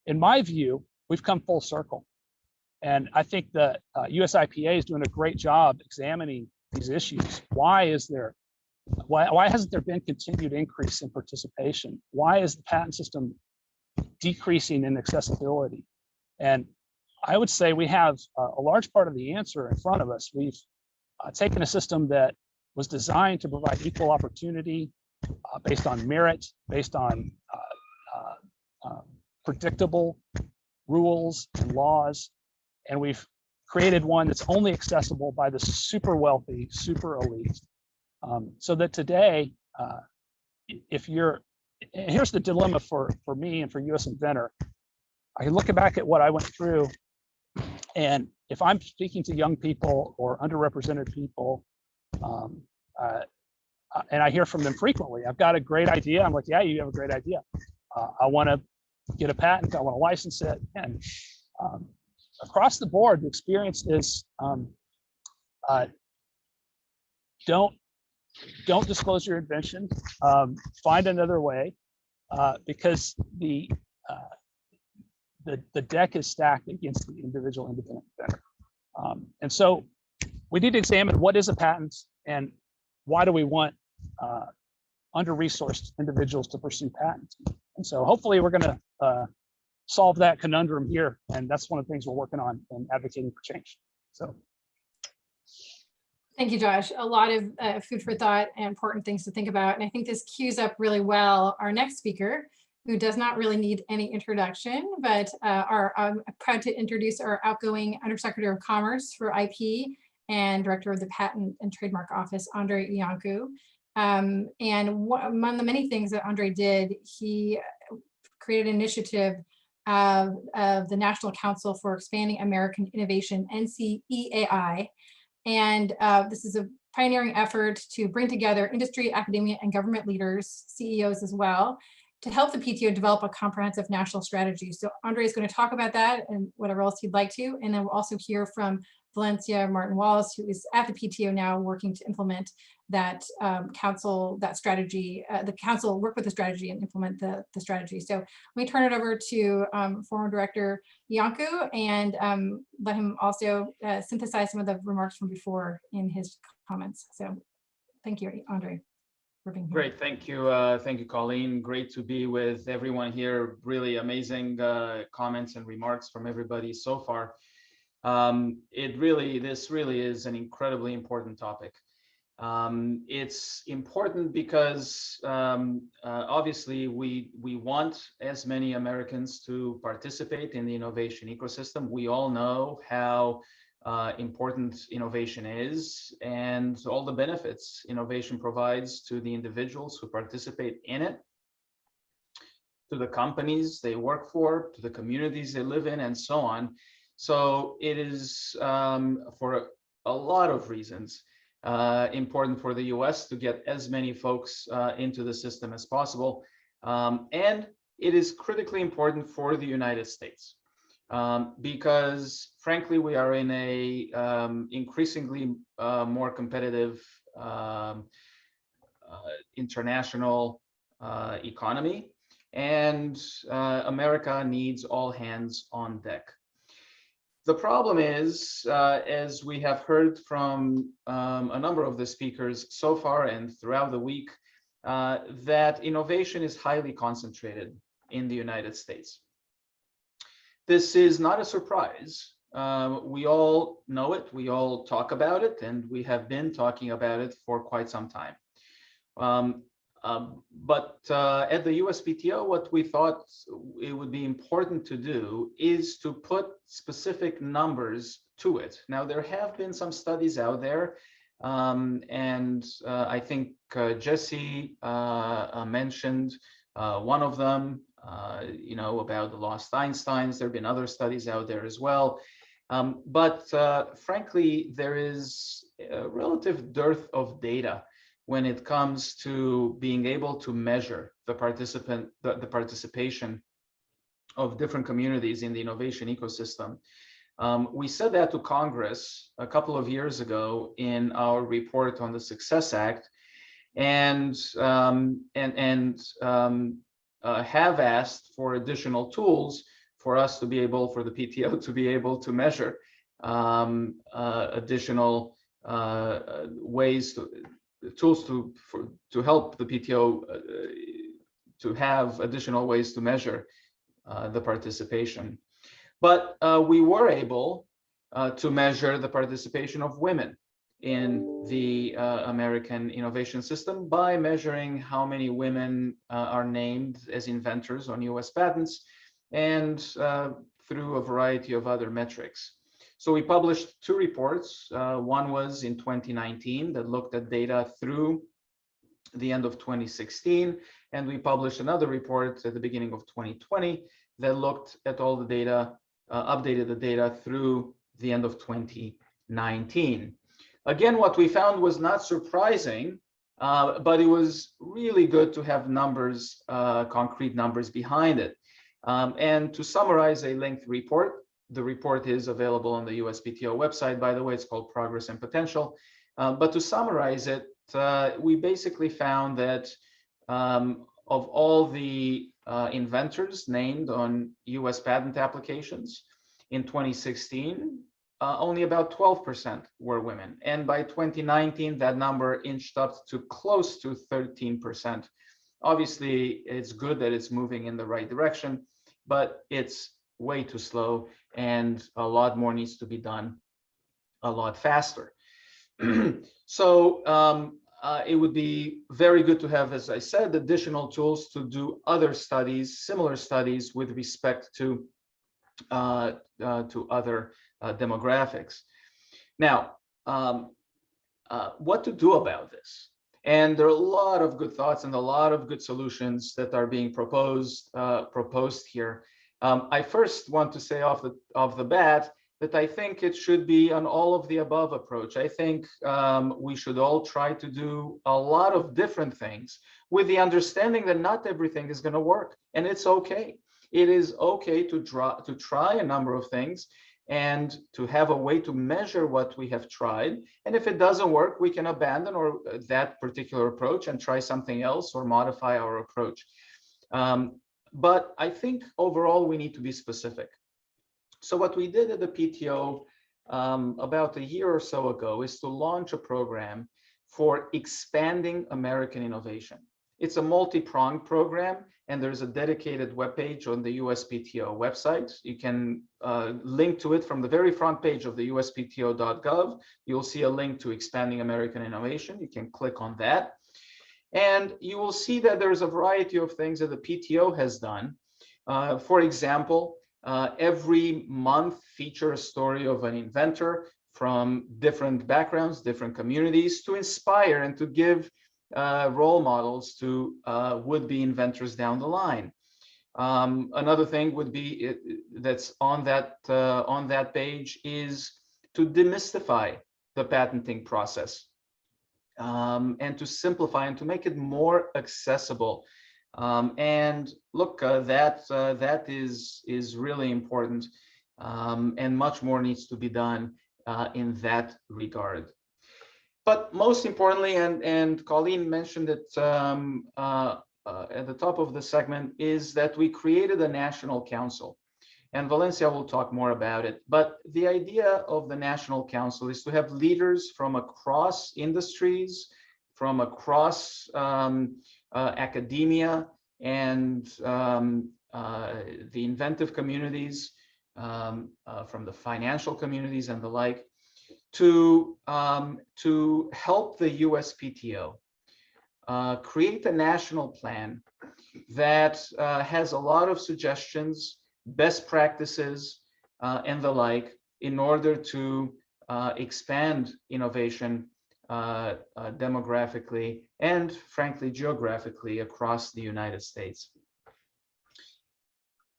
in my view, we've come full circle. And I think that USIPA is doing a great job examining these issues. Why hasn't there been continued increase in participation? Why is the patent system decreasing in accessibility? And I would say we have a large part of the answer in front of us. We've taken a system that was designed to provide equal opportunity based on merit, based on predictable rules and laws, and we've created one that's only accessible by the super wealthy, super elite, so that today, if you're, and here's the dilemma for me and for US Inventor, I look back at what I went through, and if I'm speaking to young people or underrepresented people, and I hear from them frequently, I've got a great idea. I'm like, yeah, you have a great idea. I want to get a patent. I want to license it. And across the board, the experience is don't disclose your invention. Find another way, because the deck is stacked against the individual independent inventor. And so we need to examine what is a patent and why do we want under-resourced individuals to pursue patents. And so hopefully we're going to solve that conundrum here. And that's one of the things we're working on and advocating for change. So.
Thank you, Josh. A lot of food for thought and important things to think about. And I think this cues up really well our next speaker, who does not really need any introduction, but I'm proud to introduce our outgoing Undersecretary of Commerce for IP and Director of the Patent and Trademark Office, Andrei Iancu. And among the many things that Andrei did, he created an initiative of the National Council for Expanding American Innovation, NCEAI. And this is a pioneering effort to bring together industry, academia, and government leaders, CEOs as well, to help the PTO develop a comprehensive national strategy. So Andrei is going to talk about that and whatever else he'd like to. And then we'll also hear from Valencia, Martin Wallace, who is at the PTO now working to implement that council, that strategy, the council work with the strategy and implement the strategy. So let me turn it over to former director Iancu and let him also synthesize some of the remarks from before in his comments. So thank you, Andrei, for being here.
Great, thank you, Colleen. Great to be with everyone here. Really amazing comments and remarks from everybody so far. This really is an incredibly important topic. It's important because obviously we want as many Americans to participate in the innovation ecosystem. We all know how important innovation is and all the benefits innovation provides to the individuals who participate in it, to the companies they work for, to the communities they live in, and so on. So it is, for a lot of reasons, important for the US to get as many folks into the system as possible. And it is critically important for the United States because, frankly, we are in a increasingly more competitive international economy, and America needs all hands on deck. The problem is, as we have heard from a number of the speakers so far and throughout the week, that innovation is highly concentrated in the United States. This is not a surprise. We all know it, we all talk about it, and we have been talking about it for quite some time. But at the USPTO, what we thought it would be important to do is to put specific numbers to it. Now, there have been some studies out there, and I think Jesse mentioned one of them, about the lost Einsteins. There have been other studies out there as well. But frankly, there is a relative dearth of data when it comes to being able to measure the participation of different communities in the innovation ecosystem. We said that to Congress a couple of years ago in our report on the Success Act, and have asked for additional tools for us to be able, for the PTO to be able to measure additional ways tools to help the PTO to have additional ways to measure the participation. But we were able to measure the participation of women in the American innovation system by measuring how many women are named as inventors on US patents and through a variety of other metrics. So we published 2 reports. One was in 2019 that looked at data through the end of 2016, and we published another report at the beginning of 2020 that looked at all the data, updated the data through the end of 2019. Again, what we found was not surprising, but it was really good to have numbers, concrete numbers behind it. And to summarize a lengthy report, the report is available on the USPTO website, by the way. It's called Progress and Potential. But to summarize it, we basically found that of all the inventors named on US patent applications in 2016, only about 12% were women. And by 2019, that number inched up to close to 13%. Obviously, it's good that it's moving in the right direction, but it's way too slow and a lot more needs to be done a lot faster. So it would be very good to have, as I said, additional tools to do other studies, similar studies with respect to other demographics. Now, what to do about this? And there are a lot of good thoughts and a lot of good solutions that are being proposed here. I first want to say off the bat that I think it should be an all of the above approach. I think we should all try to do a lot of different things with the understanding that not everything is going to work, and it's okay. It is okay to try a number of things and to have a way to measure what we have tried. And if it doesn't work, we can abandon that particular approach and try something else or modify our approach. But I think overall we need to be specific. So what we did at the PTO about a year or so ago is to launch a program for expanding American innovation. It's a multi-pronged program, and there's a dedicated webpage on the USPTO website. You can link to it from the very front page of the uspto.gov. You'll see a link to expanding American innovation. You can click on that. And you will see that there's a variety of things that the PTO has done. For example, every month feature a story of an inventor from different backgrounds, different communities, to inspire and to give role models to would-be inventors down the line. Another thing would be that's on that page is to demystify the patenting process and to simplify and to make it more accessible. And look, that is really important, and much more needs to be done in that regard. But most importantly, and Colleen mentioned it at the top of the segment, is that we created a national council. And Valencia will talk more about it. But the idea of the National Council is to have leaders from across industries, from across academia and the inventive communities, from the financial communities and the like, to help the USPTO create a national plan that has a lot of suggestions, best practices, and the like, in order to expand innovation demographically and, frankly, geographically across the United States.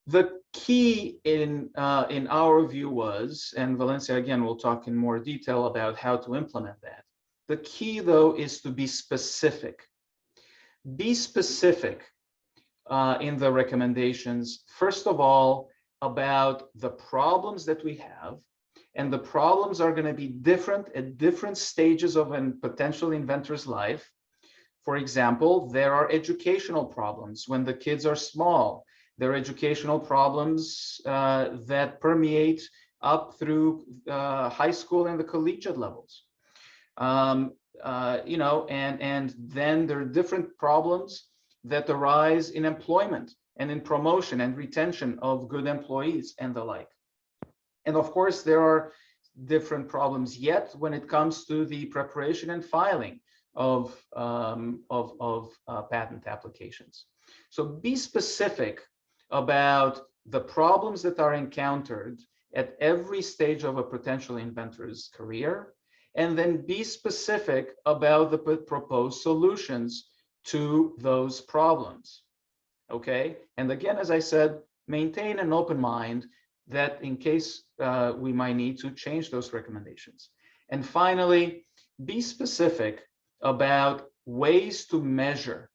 The key in our view was, and Valencia again will talk in more detail about how to implement that. The key, though, is to be specific. Be specific in the recommendations, first of all, about the problems that we have, and the problems are going to be different at different stages of a potential inventor's life. For example, there are educational problems when the kids are small. There are educational problems that permeate up through high school and the collegiate levels. You know, and then there are different problems that arise in employment and in promotion and retention of good employees and the like. And of course, there are different problems yet when it comes to the preparation and filing of patent applications. So be specific about the problems that are encountered at every stage of a potential inventor's career, and then be specific about the proposed solutions to those problems. Okay, and again, as I said, maintain an open mind that in case we might need to change those recommendations. And finally, be specific about ways to measure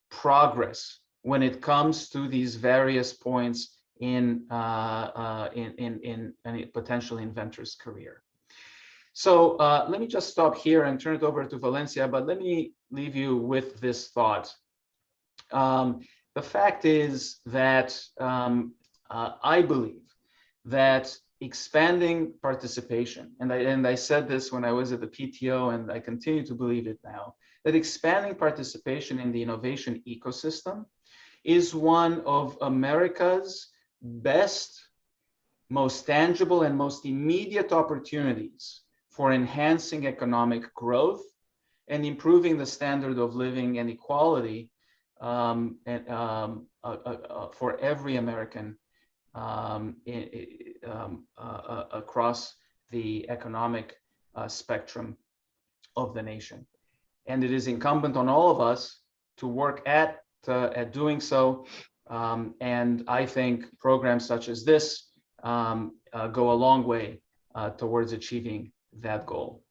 progress when it comes to these various points in a potential inventor's career. So let me just stop here and turn it over to Valencia, but let me leave you with this thought. The fact is that I believe that expanding participation, and I said this when I was at the PTO, and I continue to believe it now, that expanding participation in the innovation ecosystem is one of America's best, most tangible, and most immediate opportunities for enhancing economic growth and improving the standard of living and equality for every American across the economic spectrum of the nation. And it is incumbent on all of us to work at doing so. And I think programs such as this go a long way towards achieving that goal.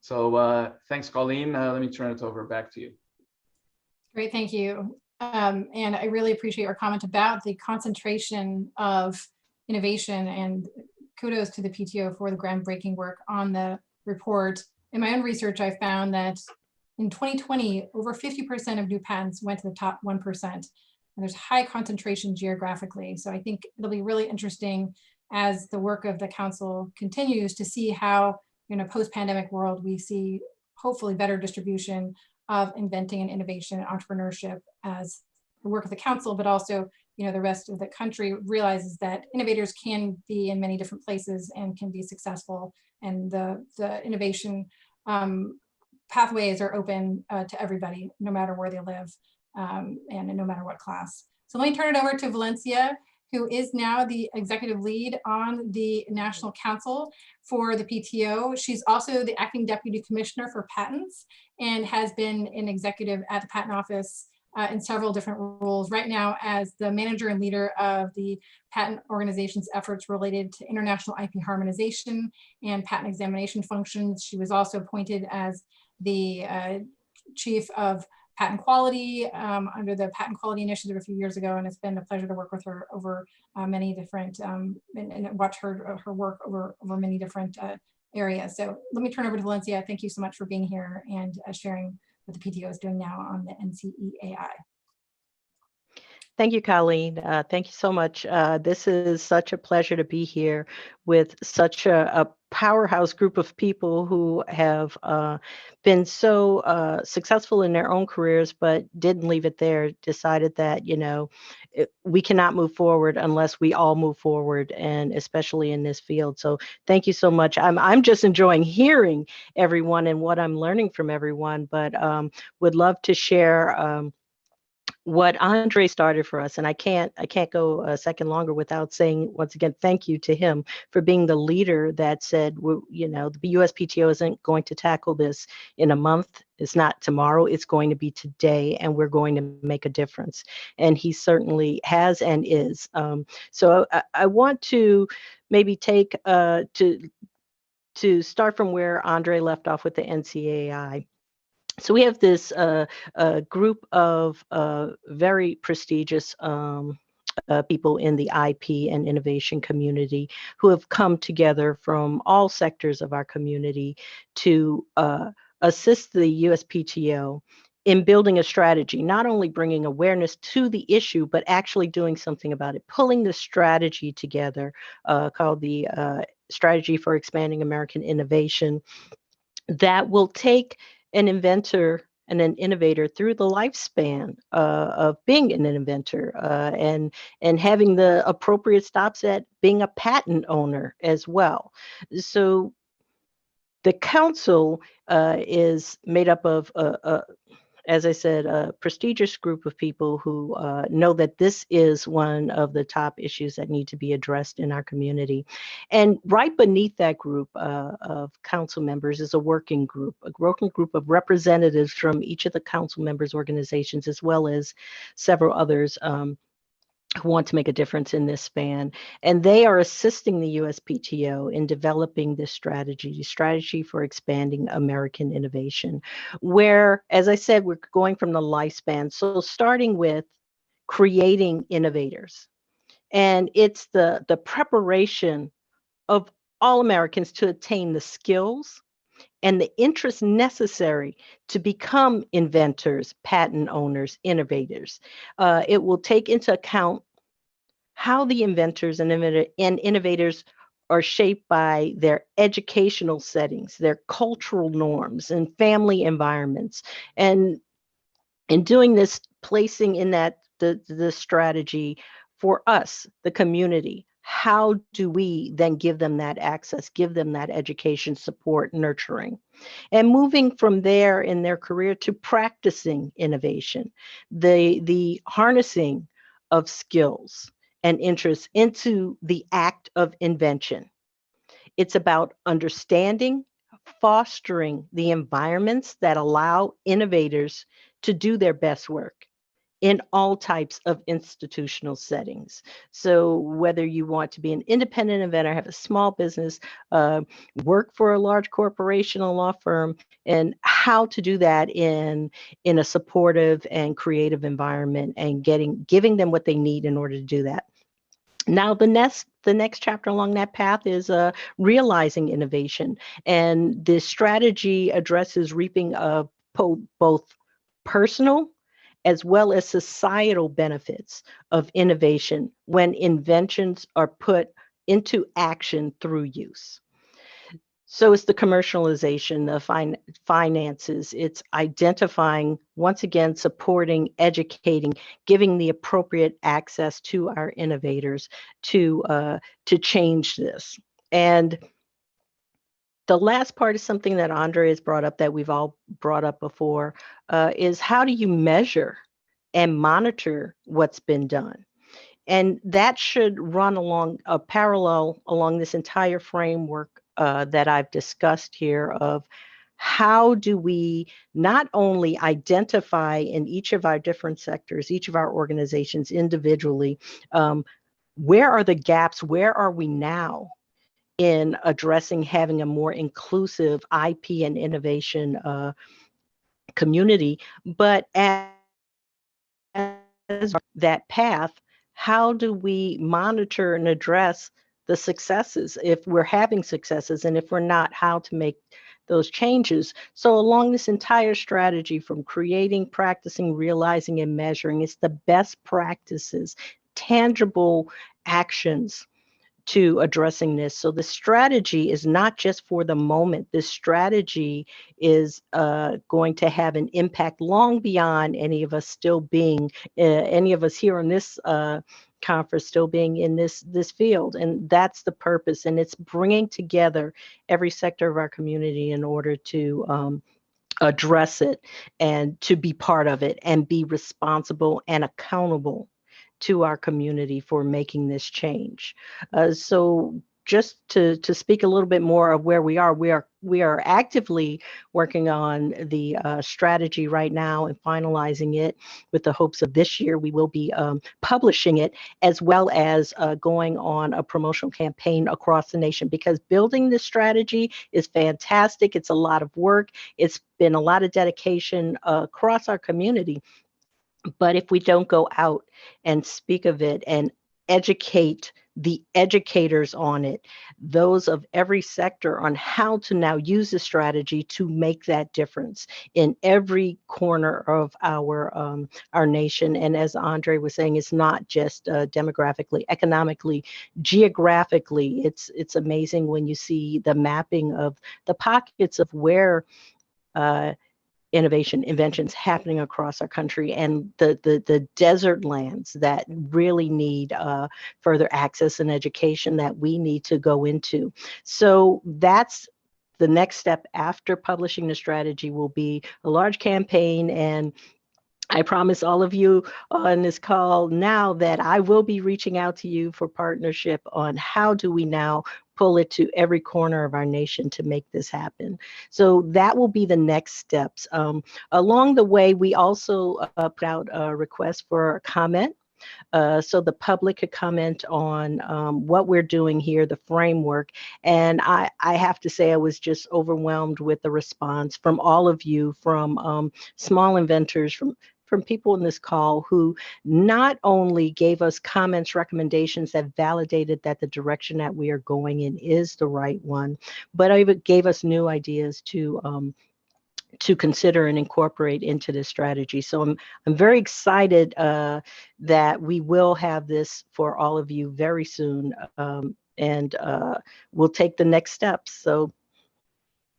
So thanks, Colleen. Let me turn it over back to you.
Great, thank you. And I really appreciate your comment about the concentration of innovation, and kudos to the PTO for the groundbreaking work on the report. In my own research, I found that in 2020, over 50% of new patents went to the top 1%. And there's high concentration geographically. So I think it'll be really interesting as the work of the council continues to see how, in a post-pandemic world, we see hopefully better distribution of inventing and innovation and entrepreneurship as the work of the council, but also, the rest of the country realizes that innovators can be in many different places and can be successful, and the innovation pathways are open to everybody, no matter where they live and no matter what class. So let me turn it over to Valencia, who is now the executive lead on the National Council for the PTO. She's also the acting deputy commissioner for patents and has been an executive at the Patent Office in several different roles. Right now as the manager and leader of the patent organization's efforts related to international IP harmonization and patent examination functions. She was also appointed as the chief of patent quality under the Patent Quality Initiative a few years ago, and it's been a pleasure to work with her over many different and watch her work over many different areas. So let me turn over to Valencia. Thank you so much for being here and sharing what the PTO is doing now on the NCEAI.
Thank you, Colleen. Thank you so much. This is such a pleasure to be here with such a powerhouse group of people who have been so successful in their own careers, but didn't leave it there, decided that, we cannot move forward unless we all move forward, and especially in this field. So thank you so much. I'm just enjoying hearing everyone and what I'm learning from everyone, but would love to share what Andrei started for us. And I can't go a second longer without saying, once again, thank you to him for being the leader that said, the USPTO isn't going to tackle this in a month. It's not tomorrow, it's going to be today, and we're going to make a difference. And he certainly has and is. So I want to maybe take to start from where Andrei left off with the NCAI. So we have this group of very prestigious people in the IP and innovation community who have come together from all sectors of our community to assist the USPTO in building a strategy, not only bringing awareness to the issue, but actually doing something about it, pulling the strategy together called the Strategy for Expanding American Innovation that will take an inventor and an innovator through the lifespan of being an inventor, and having the appropriate stops at being a patent owner as well. So the council is made up of as I said, a prestigious group of people who know that this is one of the top issues that need to be addressed in our community. And right beneath that group of council members is a working group of representatives from each of the council members' organizations, as well as several others who want to make a difference in this span. And they are assisting the USPTO in developing this strategy for expanding American innovation, where, as I said, we're going from the lifespan. So starting with creating innovators. And it's the preparation of all Americans to attain the skills and the interest necessary to become inventors, patent owners, innovators. It will take into account how the inventors and innovators are shaped by their educational settings, their cultural norms, and family environments. And in doing this, placing in that the strategy for us, the community, how do we then give them that access, give them that education, support, nurturing, and moving from there in their career to practicing innovation, the harnessing of skills and interests into the act of invention. It's about understanding, fostering the environments that allow innovators to do their best work in all types of institutional settings. So whether you want to be an independent inventor, have a small business, work for a large corporation, a law firm, and how to do that in a supportive and creative environment, and giving them what they need in order to do that. Now, the next chapter along that path is realizing innovation. And this strategy addresses reaping of both personal as well as societal benefits of innovation when inventions are put into action through use. So it's the commercialization of finances. It's identifying, once again, supporting, educating, giving the appropriate access to our innovators to change this. And the last part is something that Andrei has brought up, that we've all brought up before, is how do you measure and monitor what's been done? And that should run along a parallel along this entire framework that I've discussed here of how do we not only identify in each of our different sectors, each of our organizations individually, where are the gaps, where are we now in addressing having a more inclusive IP and innovation community, but as that path, how do we monitor and address the successes, if we're having successes, and if we're not, how to make those changes? So along this entire strategy, from creating, practicing, realizing, and measuring, it's the best practices, tangible actions to addressing this. So the strategy is not just for the moment. This strategy is going to have an impact long beyond any of us here on this conference still being in this field. And that's the purpose. And it's bringing together every sector of our community in order to address it and to be part of it and be responsible and accountable to our community for making this change. So just to speak a little bit more of where we are actively working on the strategy right now and finalizing it with the hopes of this year we will be publishing it, as well as going on a promotional campaign across the nation, because building this strategy is fantastic. It's a lot of work. It's been a lot of dedication across our community. But if we don't go out and speak of it and educate the educators on it, those of every sector, on how to now use the strategy to make that difference in every corner of our nation. And as Andrei was saying, it's not just demographically, economically, geographically. It's amazing when you see the mapping of the pockets of where innovation, inventions happening across our country, and the desert lands that really need further access and education that we need to go into. So that's the next step after publishing the strategy, will be a large campaign. And I promise all of you on this call now that I will be reaching out to you for partnership on how do we now pull it to every corner of our nation to make this happen. So that will be the next steps. Along the way, we also put out a request for a comment. So the public could comment on what we're doing here, the framework. And I have to say, I was just overwhelmed with the response from all of you, from small inventors, from people in this call who not only gave us comments, recommendations that validated that the direction that we are going in is the right one, but even gave us new ideas to consider and incorporate into this strategy. So I'm very excited that we will have this for all of you very soon, and we'll take the next steps. So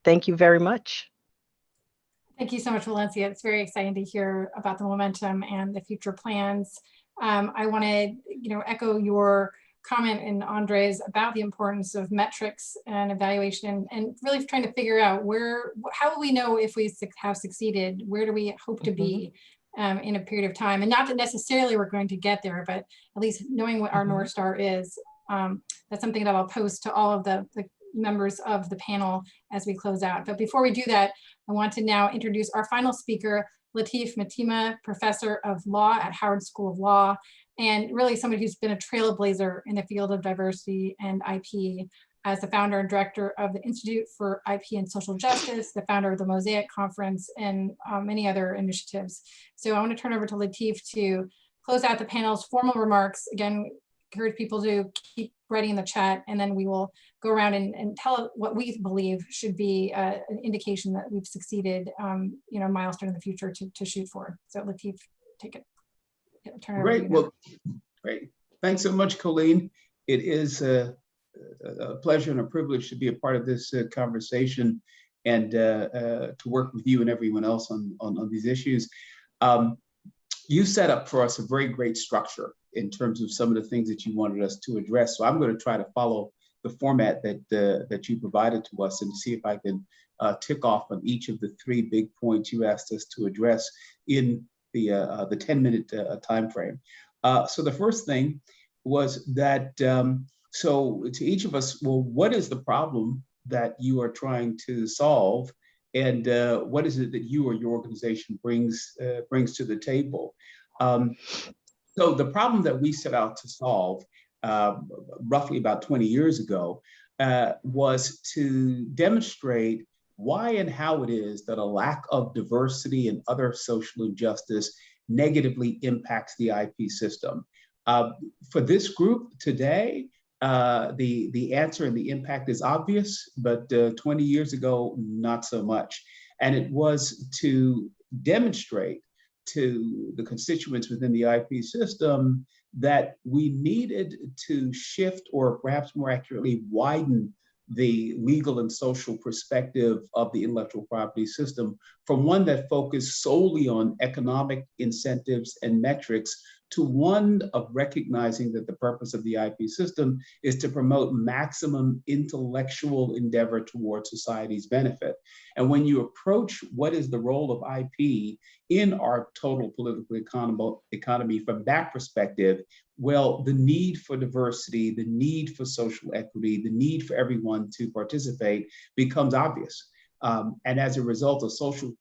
thank you very much.
Thank you so much, Valencia. It's very exciting to hear about the momentum and the future plans. I want to, echo your comment and Andrei's about the importance of metrics and evaluation, and really trying to figure out how will we know if we have succeeded? Where do we hope to be in a period of time? And not that necessarily we're going to get there, but at least knowing what our North Star is. That's something that I'll post to all of the members of the panel as we close out. But before we do that, I want to now introduce our final speaker, Lateef Mtima, Professor of Law at Howard School of Law, and really somebody who's been a trailblazer in the field of diversity and IP, as the founder and director of the Institute for IP and Social Justice, the founder of the Mosaic Conference, and many other initiatives. So I want to turn over to Lateef to close out the panel's formal remarks. Again, encourage people to keep writing in the chat, and then we will go around and tell what we believe should be an indication that we've succeeded, milestone in the future to shoot for. So Lateef, take it. Turn it over to you now.
Well, great. Thanks so much, Colleen. It is a pleasure and a privilege to be a part of this conversation and to work with you and everyone else on these issues. You set up for us a very great structure in terms of some of the things that you wanted us to address. So I'm going to try to follow the format that you provided to us and see if I can tick off on each of the three big points you asked us to address in the 10-minute time frame. So the first thing was that, so to each of us, well, what is the problem that you are trying to solve? And what is it that you or your organization brings to the table? So the problem that we set out to solve roughly about 20 years ago was to demonstrate why and how it is that a lack of diversity and other social injustice negatively impacts the IP system. For this group today, the answer and the impact is obvious, but 20 years ago, not so much. And it was to demonstrate to the constituents within the IP system that we needed to shift, or perhaps more accurately, widen the legal and social perspective of the intellectual property system from one that focused solely on economic incentives and metrics to one of recognizing that the purpose of the IP system is to promote maximum intellectual endeavor towards society's benefit. And when you approach what is the role of IP in our total political economy from that perspective, well, the need for diversity, the need for social equity, the need for everyone to participate becomes obvious. And as a result, a social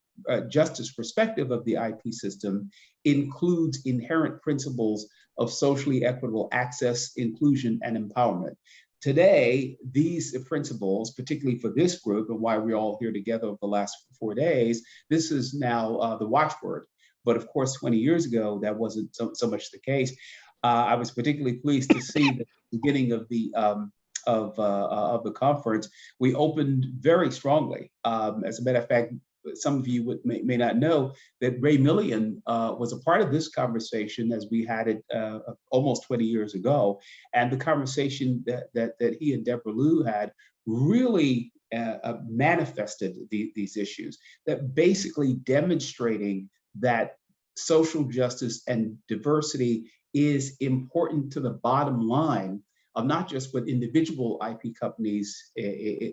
justice perspective of the IP system includes inherent principles of socially equitable access, inclusion, and empowerment. Today, these principles, particularly for this group and why we're all here together over the last 4 days, this is now the watchword. But of course, 20 years ago, that wasn't so much the case. I was particularly pleased to see that at the beginning of the conference, we opened very strongly. As a matter of fact, some of you may not know that Ray Millian was a part of this conversation as we had it almost 20 years ago. And the conversation that he and Deborah Liu had really manifested these issues, that basically demonstrating that social justice and diversity is important to the bottom line of not just what individual IP companies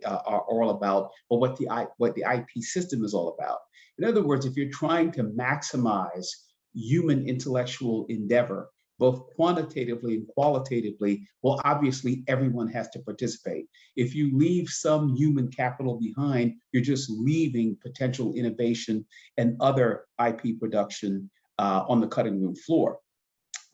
are all about, but what the IP system is all about. In other words, if you're trying to maximize human intellectual endeavor, both quantitatively and qualitatively, well, obviously everyone has to participate. If you leave some human capital behind, you're just leaving potential innovation and other IP production on the cutting room floor.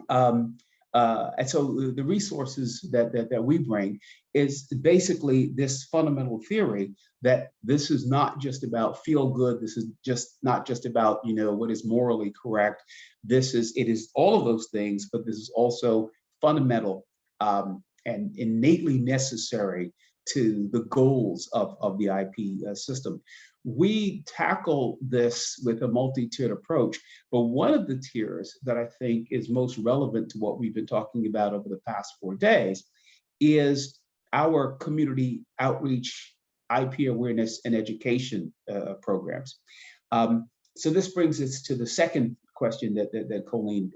And so the resources that we bring is basically this fundamental theory that this is not just about feel good. This is just not just about, you know, what is morally correct. It is all of those things, but this is also fundamental and innately necessary to the goals of the IP system. We tackle this with a multi-tiered approach, but one of the tiers that I think is most relevant to what we've been talking about over the past 4 days is our community outreach, IP awareness, and education programs. So this brings us to the second question that Colleen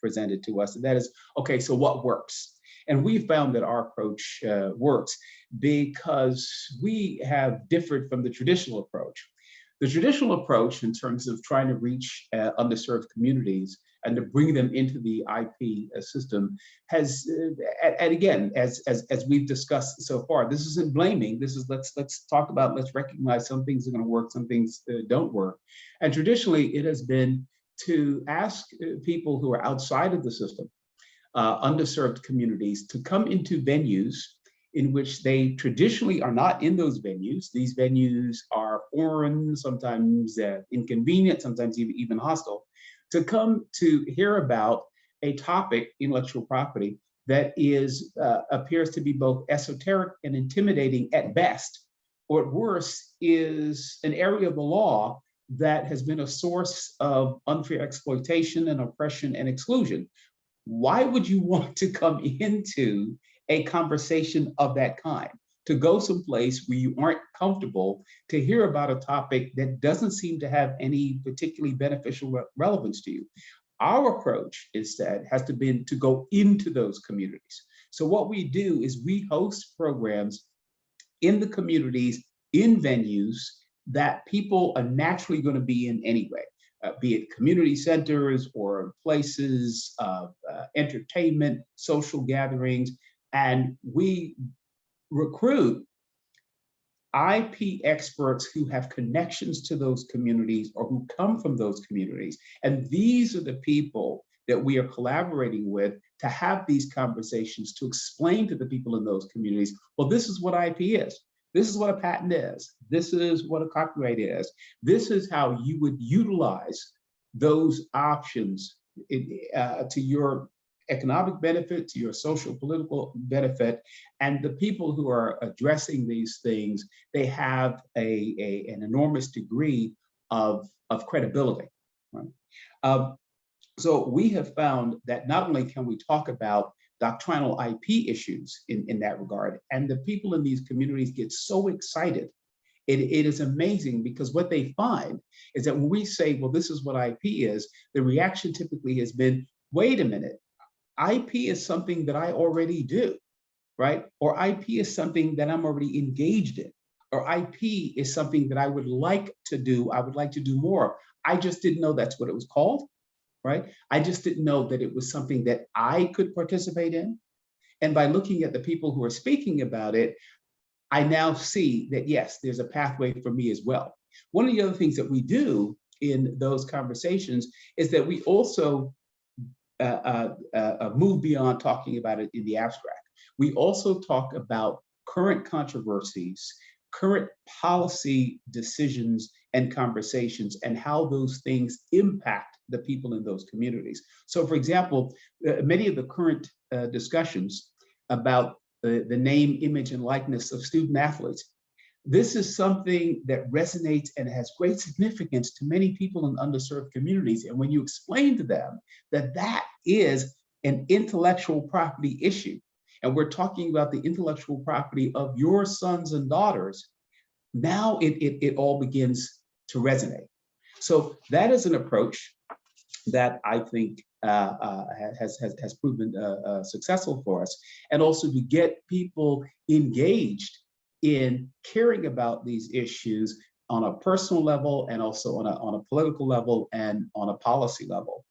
presented to us, and that is, okay, so what works? And we found that our approach works because we have differed from the traditional approach. The traditional approach in terms of trying to reach underserved communities and to bring them into the IP system has, and again, as we've discussed so far, this isn't blaming, this is let's talk about, let's recognize some things are gonna work, some things don't work. And traditionally it has been to ask people who are outside of the system, underserved communities, to come into venues in which they traditionally are not in those venues. These venues are foreign, sometimes inconvenient, sometimes even hostile, to come to hear about a topic, intellectual property, that is appears to be both esoteric and intimidating at best, or at worst is an area of the law that has been a source of unfair exploitation and oppression and exclusion. Why would you want to come into a conversation of that kind? To go someplace where you aren't comfortable to hear about a topic that doesn't seem to have any particularly beneficial relevance to you. Our approach instead has to be to go into those communities. So what we do is we host programs in the communities, in venues that people are naturally going to be in anyway. Be it community centers or places of entertainment, social gatherings, and we recruit IP experts who have connections to those communities or who come from those communities. And these are the people that we are collaborating with to have these conversations, to explain to the people in those communities, well, this is what IP is. This is what a patent is. This is what a copyright is. This is how you would utilize those options to your economic benefit, to your social political benefit. And the people who are addressing these things, they have an enormous degree of credibility. Right? So we have found that not only can we talk about doctrinal IP issues in that regard, and the people in these communities get so excited. It is amazing because what they find is that when we say, well, this is what IP is, the reaction typically has been, wait a minute, IP is something that I already do, right? Or IP is something that I'm already engaged in, or IP is something that I would like to do, I would like to do more. I just didn't know that's what it was called. Right? I just didn't know that it was something that I could participate in. And by looking at the people who are speaking about it, I now see that, yes, there's a pathway for me as well. One of the other things that we do in those conversations is that we also move beyond talking about it in the abstract. We also talk about current controversies, current policy decisions and conversations, and how those things impact the people in those communities. So for example, many of the current discussions about the name, image, and likeness of student athletes, this is something that resonates and has great significance to many people in underserved communities. And when you explain to them that that is an intellectual property issue, and we're talking about the intellectual property of your sons and daughters, now it all begins to resonate. So that is an approach that I think has proven successful for us, and also to get people engaged in caring about these issues on a personal level, and also on a political level, and on a policy level.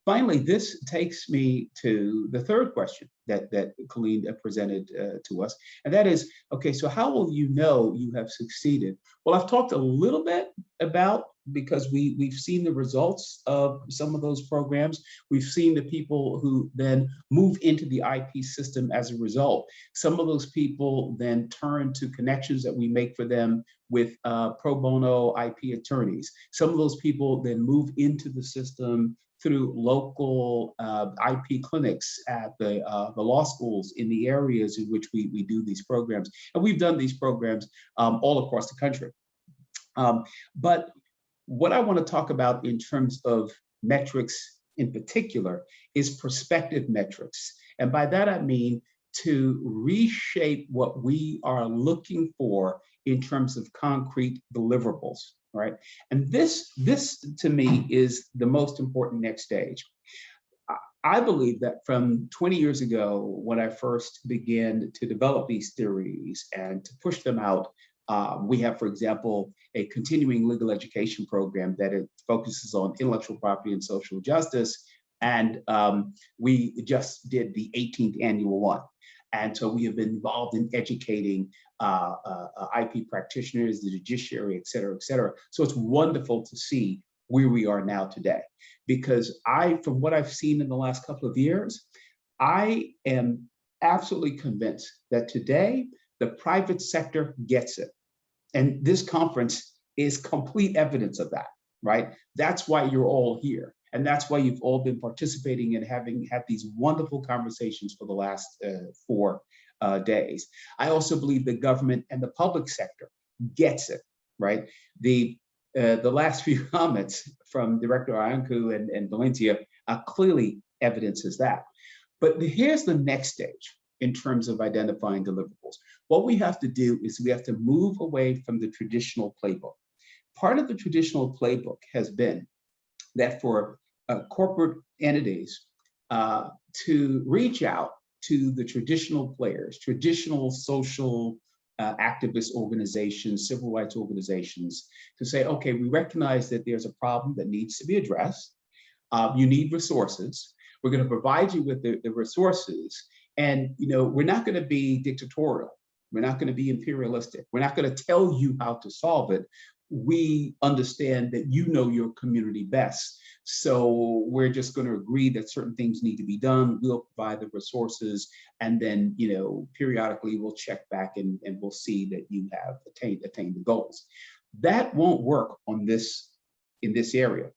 Finally, this takes me to the third question that Colleen presented to us, and that is, okay, so how will you know you have succeeded? Well, I've talked a little bit about, because we've seen the results of some of those programs. We've seen the people who then move into the IP system as a result. Some of those people then turn to connections that we make for them with pro bono IP attorneys. Some of those people then move into the system through local IP clinics at the law schools in the areas in which we do these programs. And we've done these programs all across the country. But what I want to talk about in terms of metrics in particular is prospective metrics. And by that, I mean to reshape what we are looking for in terms of concrete deliverables, right? And this to me is the most important next stage. I believe that from 20 years ago, when I first began to develop these theories and to push them out, we have, for example, a continuing legal education program that it focuses on intellectual property and social justice. And we just did the 18th annual one. And so we have been involved in educating IP practitioners, the judiciary, et cetera, et cetera. So it's wonderful to see where we are now today. Because from what I've seen in the last couple of years, I am absolutely convinced that today the private sector gets it. And this conference is complete evidence of that, right? That's why you're all here. And that's why you've all been participating and having had these wonderful conversations for the last 4 days. I also believe the government and the public sector gets it, right? The last few comments from Director Iancu and Valencia clearly evidences that. But here's the next stage in terms of identifying deliverables. What we have to do is we have to move away from the traditional playbook. Part of the traditional playbook has been that for corporate entities to reach out to the traditional players, traditional social activist organizations, civil rights organizations, to say, okay, we recognize that there's a problem that needs to be addressed. You need resources. We're going to provide you with the resources. And we're not going to be dictatorial. We're not going to be imperialistic. We're not going to tell you how to solve it. We understand that you know your community best. So we're just going to agree that certain things need to be done. We'll provide the resources. And then, periodically we'll check back and we'll see that you have attained the goals. That won't work in this area,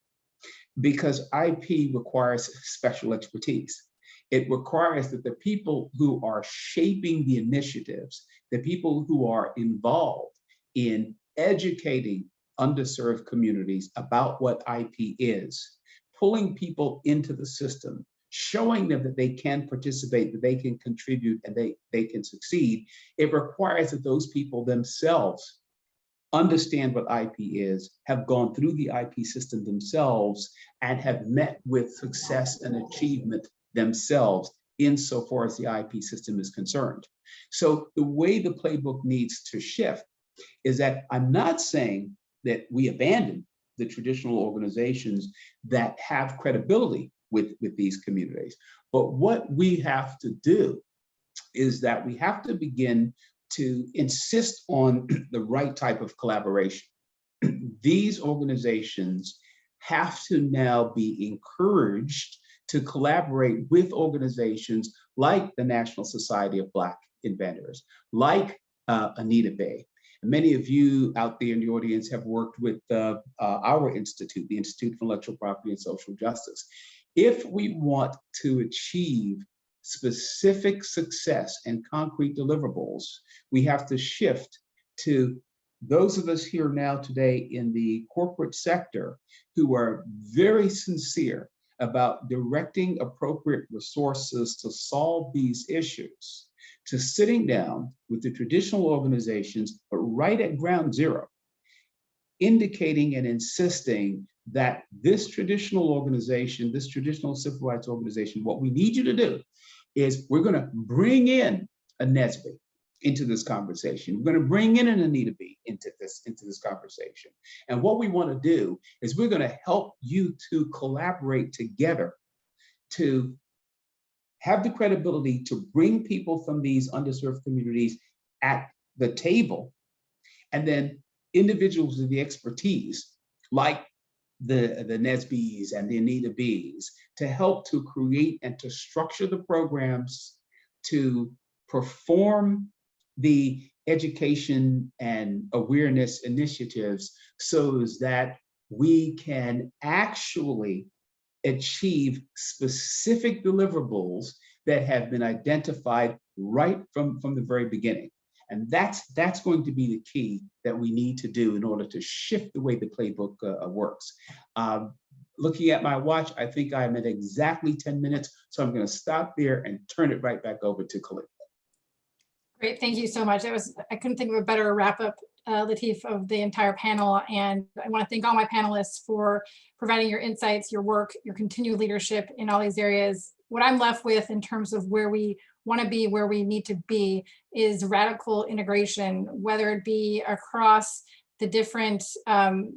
because IP requires special expertise. It requires that the people who are shaping the initiatives, the people who are involved in educating underserved communities about what IP is, pulling people into the system, showing them that they can participate, that they can contribute, and they can succeed. It requires that those people themselves understand what IP is, have gone through the IP system themselves, and have met with success and achievement themselves insofar as the IP system is concerned. So the way the playbook needs to shift is that I'm not saying that we abandon the traditional organizations that have credibility with these communities. But what we have to do is that we have to begin to insist on the right type of collaboration. These organizations have to now be encouraged to collaborate with organizations like the National Society of Black Inventors, like AnitaB. Many of you out there in the audience have worked with our institute, the Institute for Intellectual Property and Social Justice. If we want to achieve specific success and concrete deliverables, we have to shift to those of us here now today in the corporate sector who are very sincere about directing appropriate resources to solve these issues, to sitting down with the traditional organizations, but right at ground zero, indicating and insisting that this traditional organization, this traditional civil rights organization, what we need you to do is we're going to bring in a NSBE into this conversation. We're going to bring in an AnitaB into this conversation. And what we want to do is we're going to help you to collaborate together to have the credibility to bring people from these underserved communities at the table, and then individuals with the expertise, like the NSBEs and the AnitaBs, to help to create and to structure the programs, to perform the education and awareness initiatives so that we can actually achieve specific deliverables that have been identified right from the very beginning. And that's going to be the key that we need to do in order to shift the way the playbook works. Looking at my watch, I think I'm at exactly 10 minutes. So I'm going to stop there and turn it right back over to Colleen.
Great, thank you so much. I couldn't think of a better wrap up, Lateef, of the entire panel. And I want to thank all my panelists for providing your insights, your work, your continued leadership in all these areas. What I'm left with in terms of where we want to be, where we need to be, is radical integration, whether it be across the different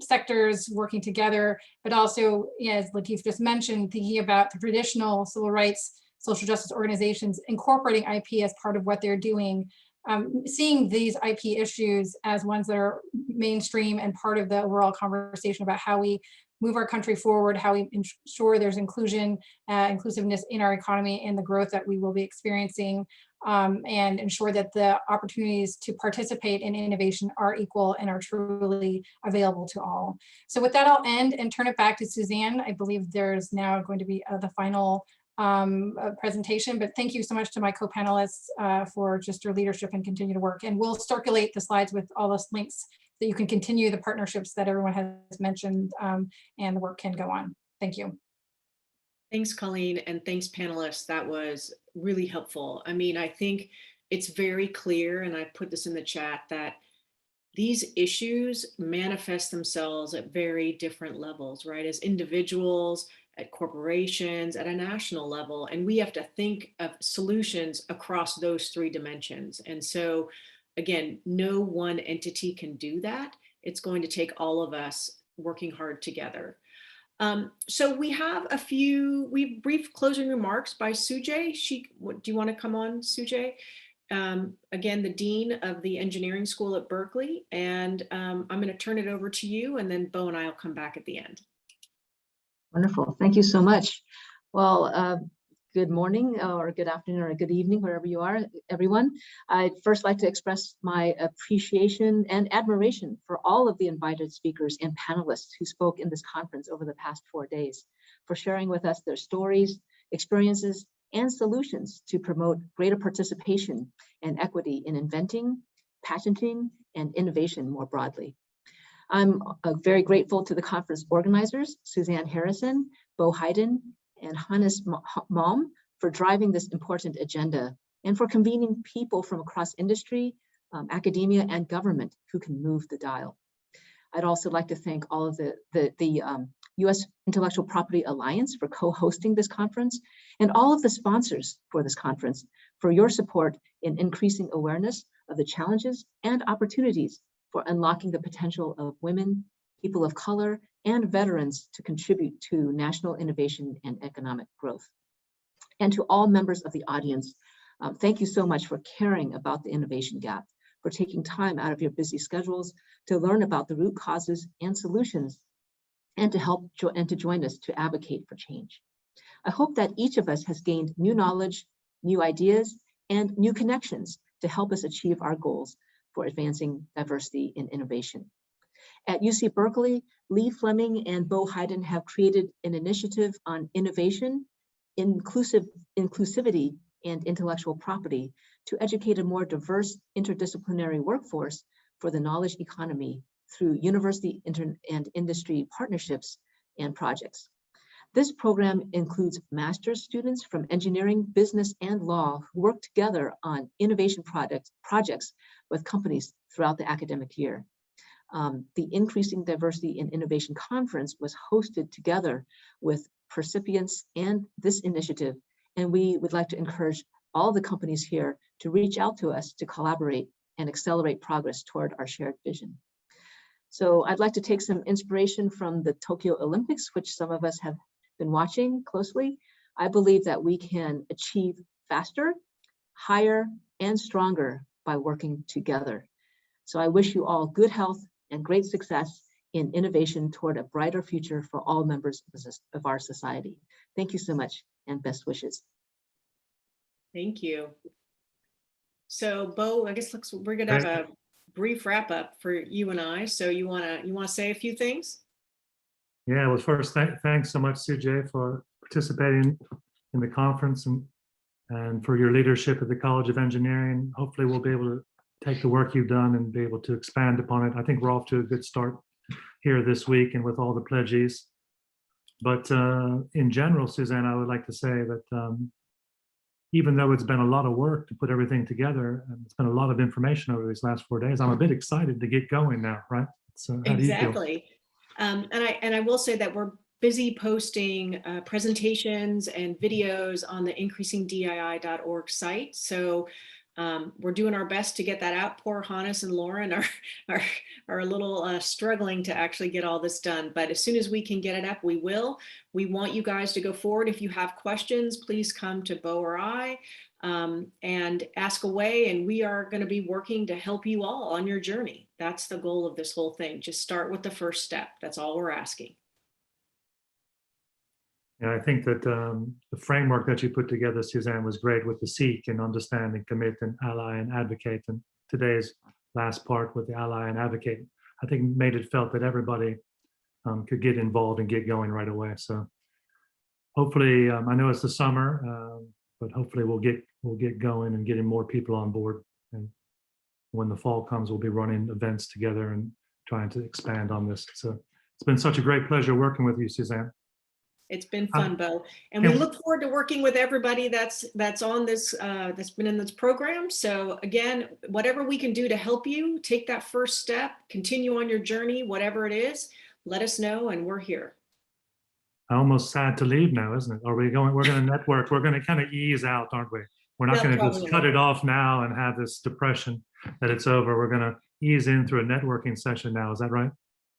sectors working together, but also, as Lateef just mentioned, thinking about the traditional civil rights, social justice organizations incorporating IP as part of what they're doing, seeing these IP issues as ones that are mainstream and part of the overall conversation about how we move our country forward, how we ensure there's inclusiveness in our economy and the growth that we will be experiencing, and ensure that the opportunities to participate in innovation are equal and are truly available to all. So with that, I'll end and turn it back to Suzanne. I believe there's now going to be the final presentation, but thank you so much to my co-panelists for just your leadership and continue to work. And we'll circulate the slides with all those links that you can continue the partnerships that everyone has mentioned, and the work can go on. Thank you.
Thanks, Colleen, and thanks, panelists. That was really helpful. I mean, I think it's very clear, and I put this in the chat, that these issues manifest themselves at very different levels, right? As individuals, at corporations, at a national level, and we have to think of solutions across those three dimensions. And so, again, no one entity can do that. It's going to take all of us working hard together. So we have brief closing remarks by Sujay. Do you want to come on, Sujay? Again, the Dean of the Engineering School at Berkeley. And I'm going to turn it over to you, and then Bo and I will come back at the end.
Wonderful. Thank you so much. Well, good morning or good afternoon or good evening, wherever you are, everyone. I'd first like to express my appreciation and admiration for all of the invited speakers and panelists who spoke in this conference over the past 4 days, for sharing with us their stories, experiences, and solutions to promote greater participation and equity in inventing, patenting, and innovation more broadly. I'm very grateful to the conference organizers, Suzanne Harrison, Bo Hayden, and Hannes Malm, for driving this important agenda and for convening people from across industry, academia, and government who can move the dial. I'd also like to thank all of the U.S. Intellectual Property Alliance for co-hosting this conference, and all of the sponsors for this conference for your support in increasing awareness of the challenges and opportunities for unlocking the potential of women, people of color, and veterans to contribute to national innovation and economic growth. And to all members of the audience, thank you so much for caring about the innovation gap, for taking time out of your busy schedules to learn about the root causes and solutions, and to join us to advocate for change. I hope that each of us has gained new knowledge, new ideas, and new connections to help us achieve our goals for advancing diversity in innovation. At UC Berkeley, Lee Fleming and Bo Hayden have created an initiative on innovation, inclusivity, and intellectual property to educate a more diverse interdisciplinary workforce for the knowledge economy through university and industry partnerships and projects. This program includes master's students from engineering, business, and law who work together on innovation projects with companies throughout the academic year. The Increasing Diversity in Innovation Conference was hosted together with recipients and this initiative, and we would like to encourage all the companies here to reach out to us to collaborate and accelerate progress toward our shared vision. So I'd like to take some inspiration from the Tokyo Olympics, which some of us have been watching closely. I believe that we can achieve faster, higher, and stronger by working together. So I wish you all good health and great success in innovation toward a brighter future for all members of our society. Thank you so much, and best wishes.
Thank you. So Bo, I guess we're gonna have a brief wrap up for you and I. So you wanna say a few things?
Yeah, well, first, thanks so much, Sujay, for participating in the conference and for your leadership at the College of Engineering. Hopefully we'll be able to take the work you've done and be able to expand upon it. I think we're off to a good start here this week and with all the pledges. But in general, Suzanne, I would like to say that even though it's been a lot of work to put everything together, and it's been a lot of information over these last 4 days, I'm a bit excited to get going now, right? So how do you feel?
Exactly. And I will say that we're busy posting presentations and videos on the increasingdii.org site. So we're doing our best to get that out. Poor Hannes and Lauren are a little struggling to actually get all this done. But as soon as we can get it up, we will. We want you guys to go forward. If you have questions, please come to Bo or I and ask away. And we are going to be working to help you all on your journey. That's the goal of this whole thing. Just start with the first step. That's all we're asking.
Yeah, I think that the framework that you put together, Suzanne, was great with the seek and understand and commit and ally and advocate. And today's last part with the ally and advocate, I think made it felt that everybody could get involved and get going right away. So hopefully, I know it's the summer, but hopefully we'll get going and getting more people on board. And when the fall comes, we'll be running events together and trying to expand on this. So it's been such a great pleasure working with you, Suzanne.
It's been fun, Bo, and we look forward to working with everybody that's on this, that's been in this program. So again, whatever we can do to help you take that first step, continue on your journey, whatever it is, let us know, and we're here.
Almost sad to leave now, isn't it? We're going to network. We're going to kind of ease out, aren't we? We're not going to just cut it off now and have this depression that it's over. We're going to ease in through a networking session now. Is that right?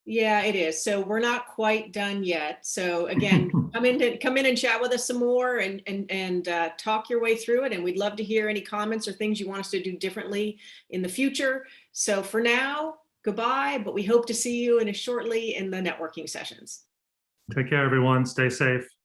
Yeah, it is. So we're not quite done yet. So again, come in and chat with us some more and talk your way through it. And we'd love to hear any comments or things you want us to do differently in the future. So for now, goodbye, but we hope to see you shortly in the networking sessions.
Take care, everyone. Stay safe.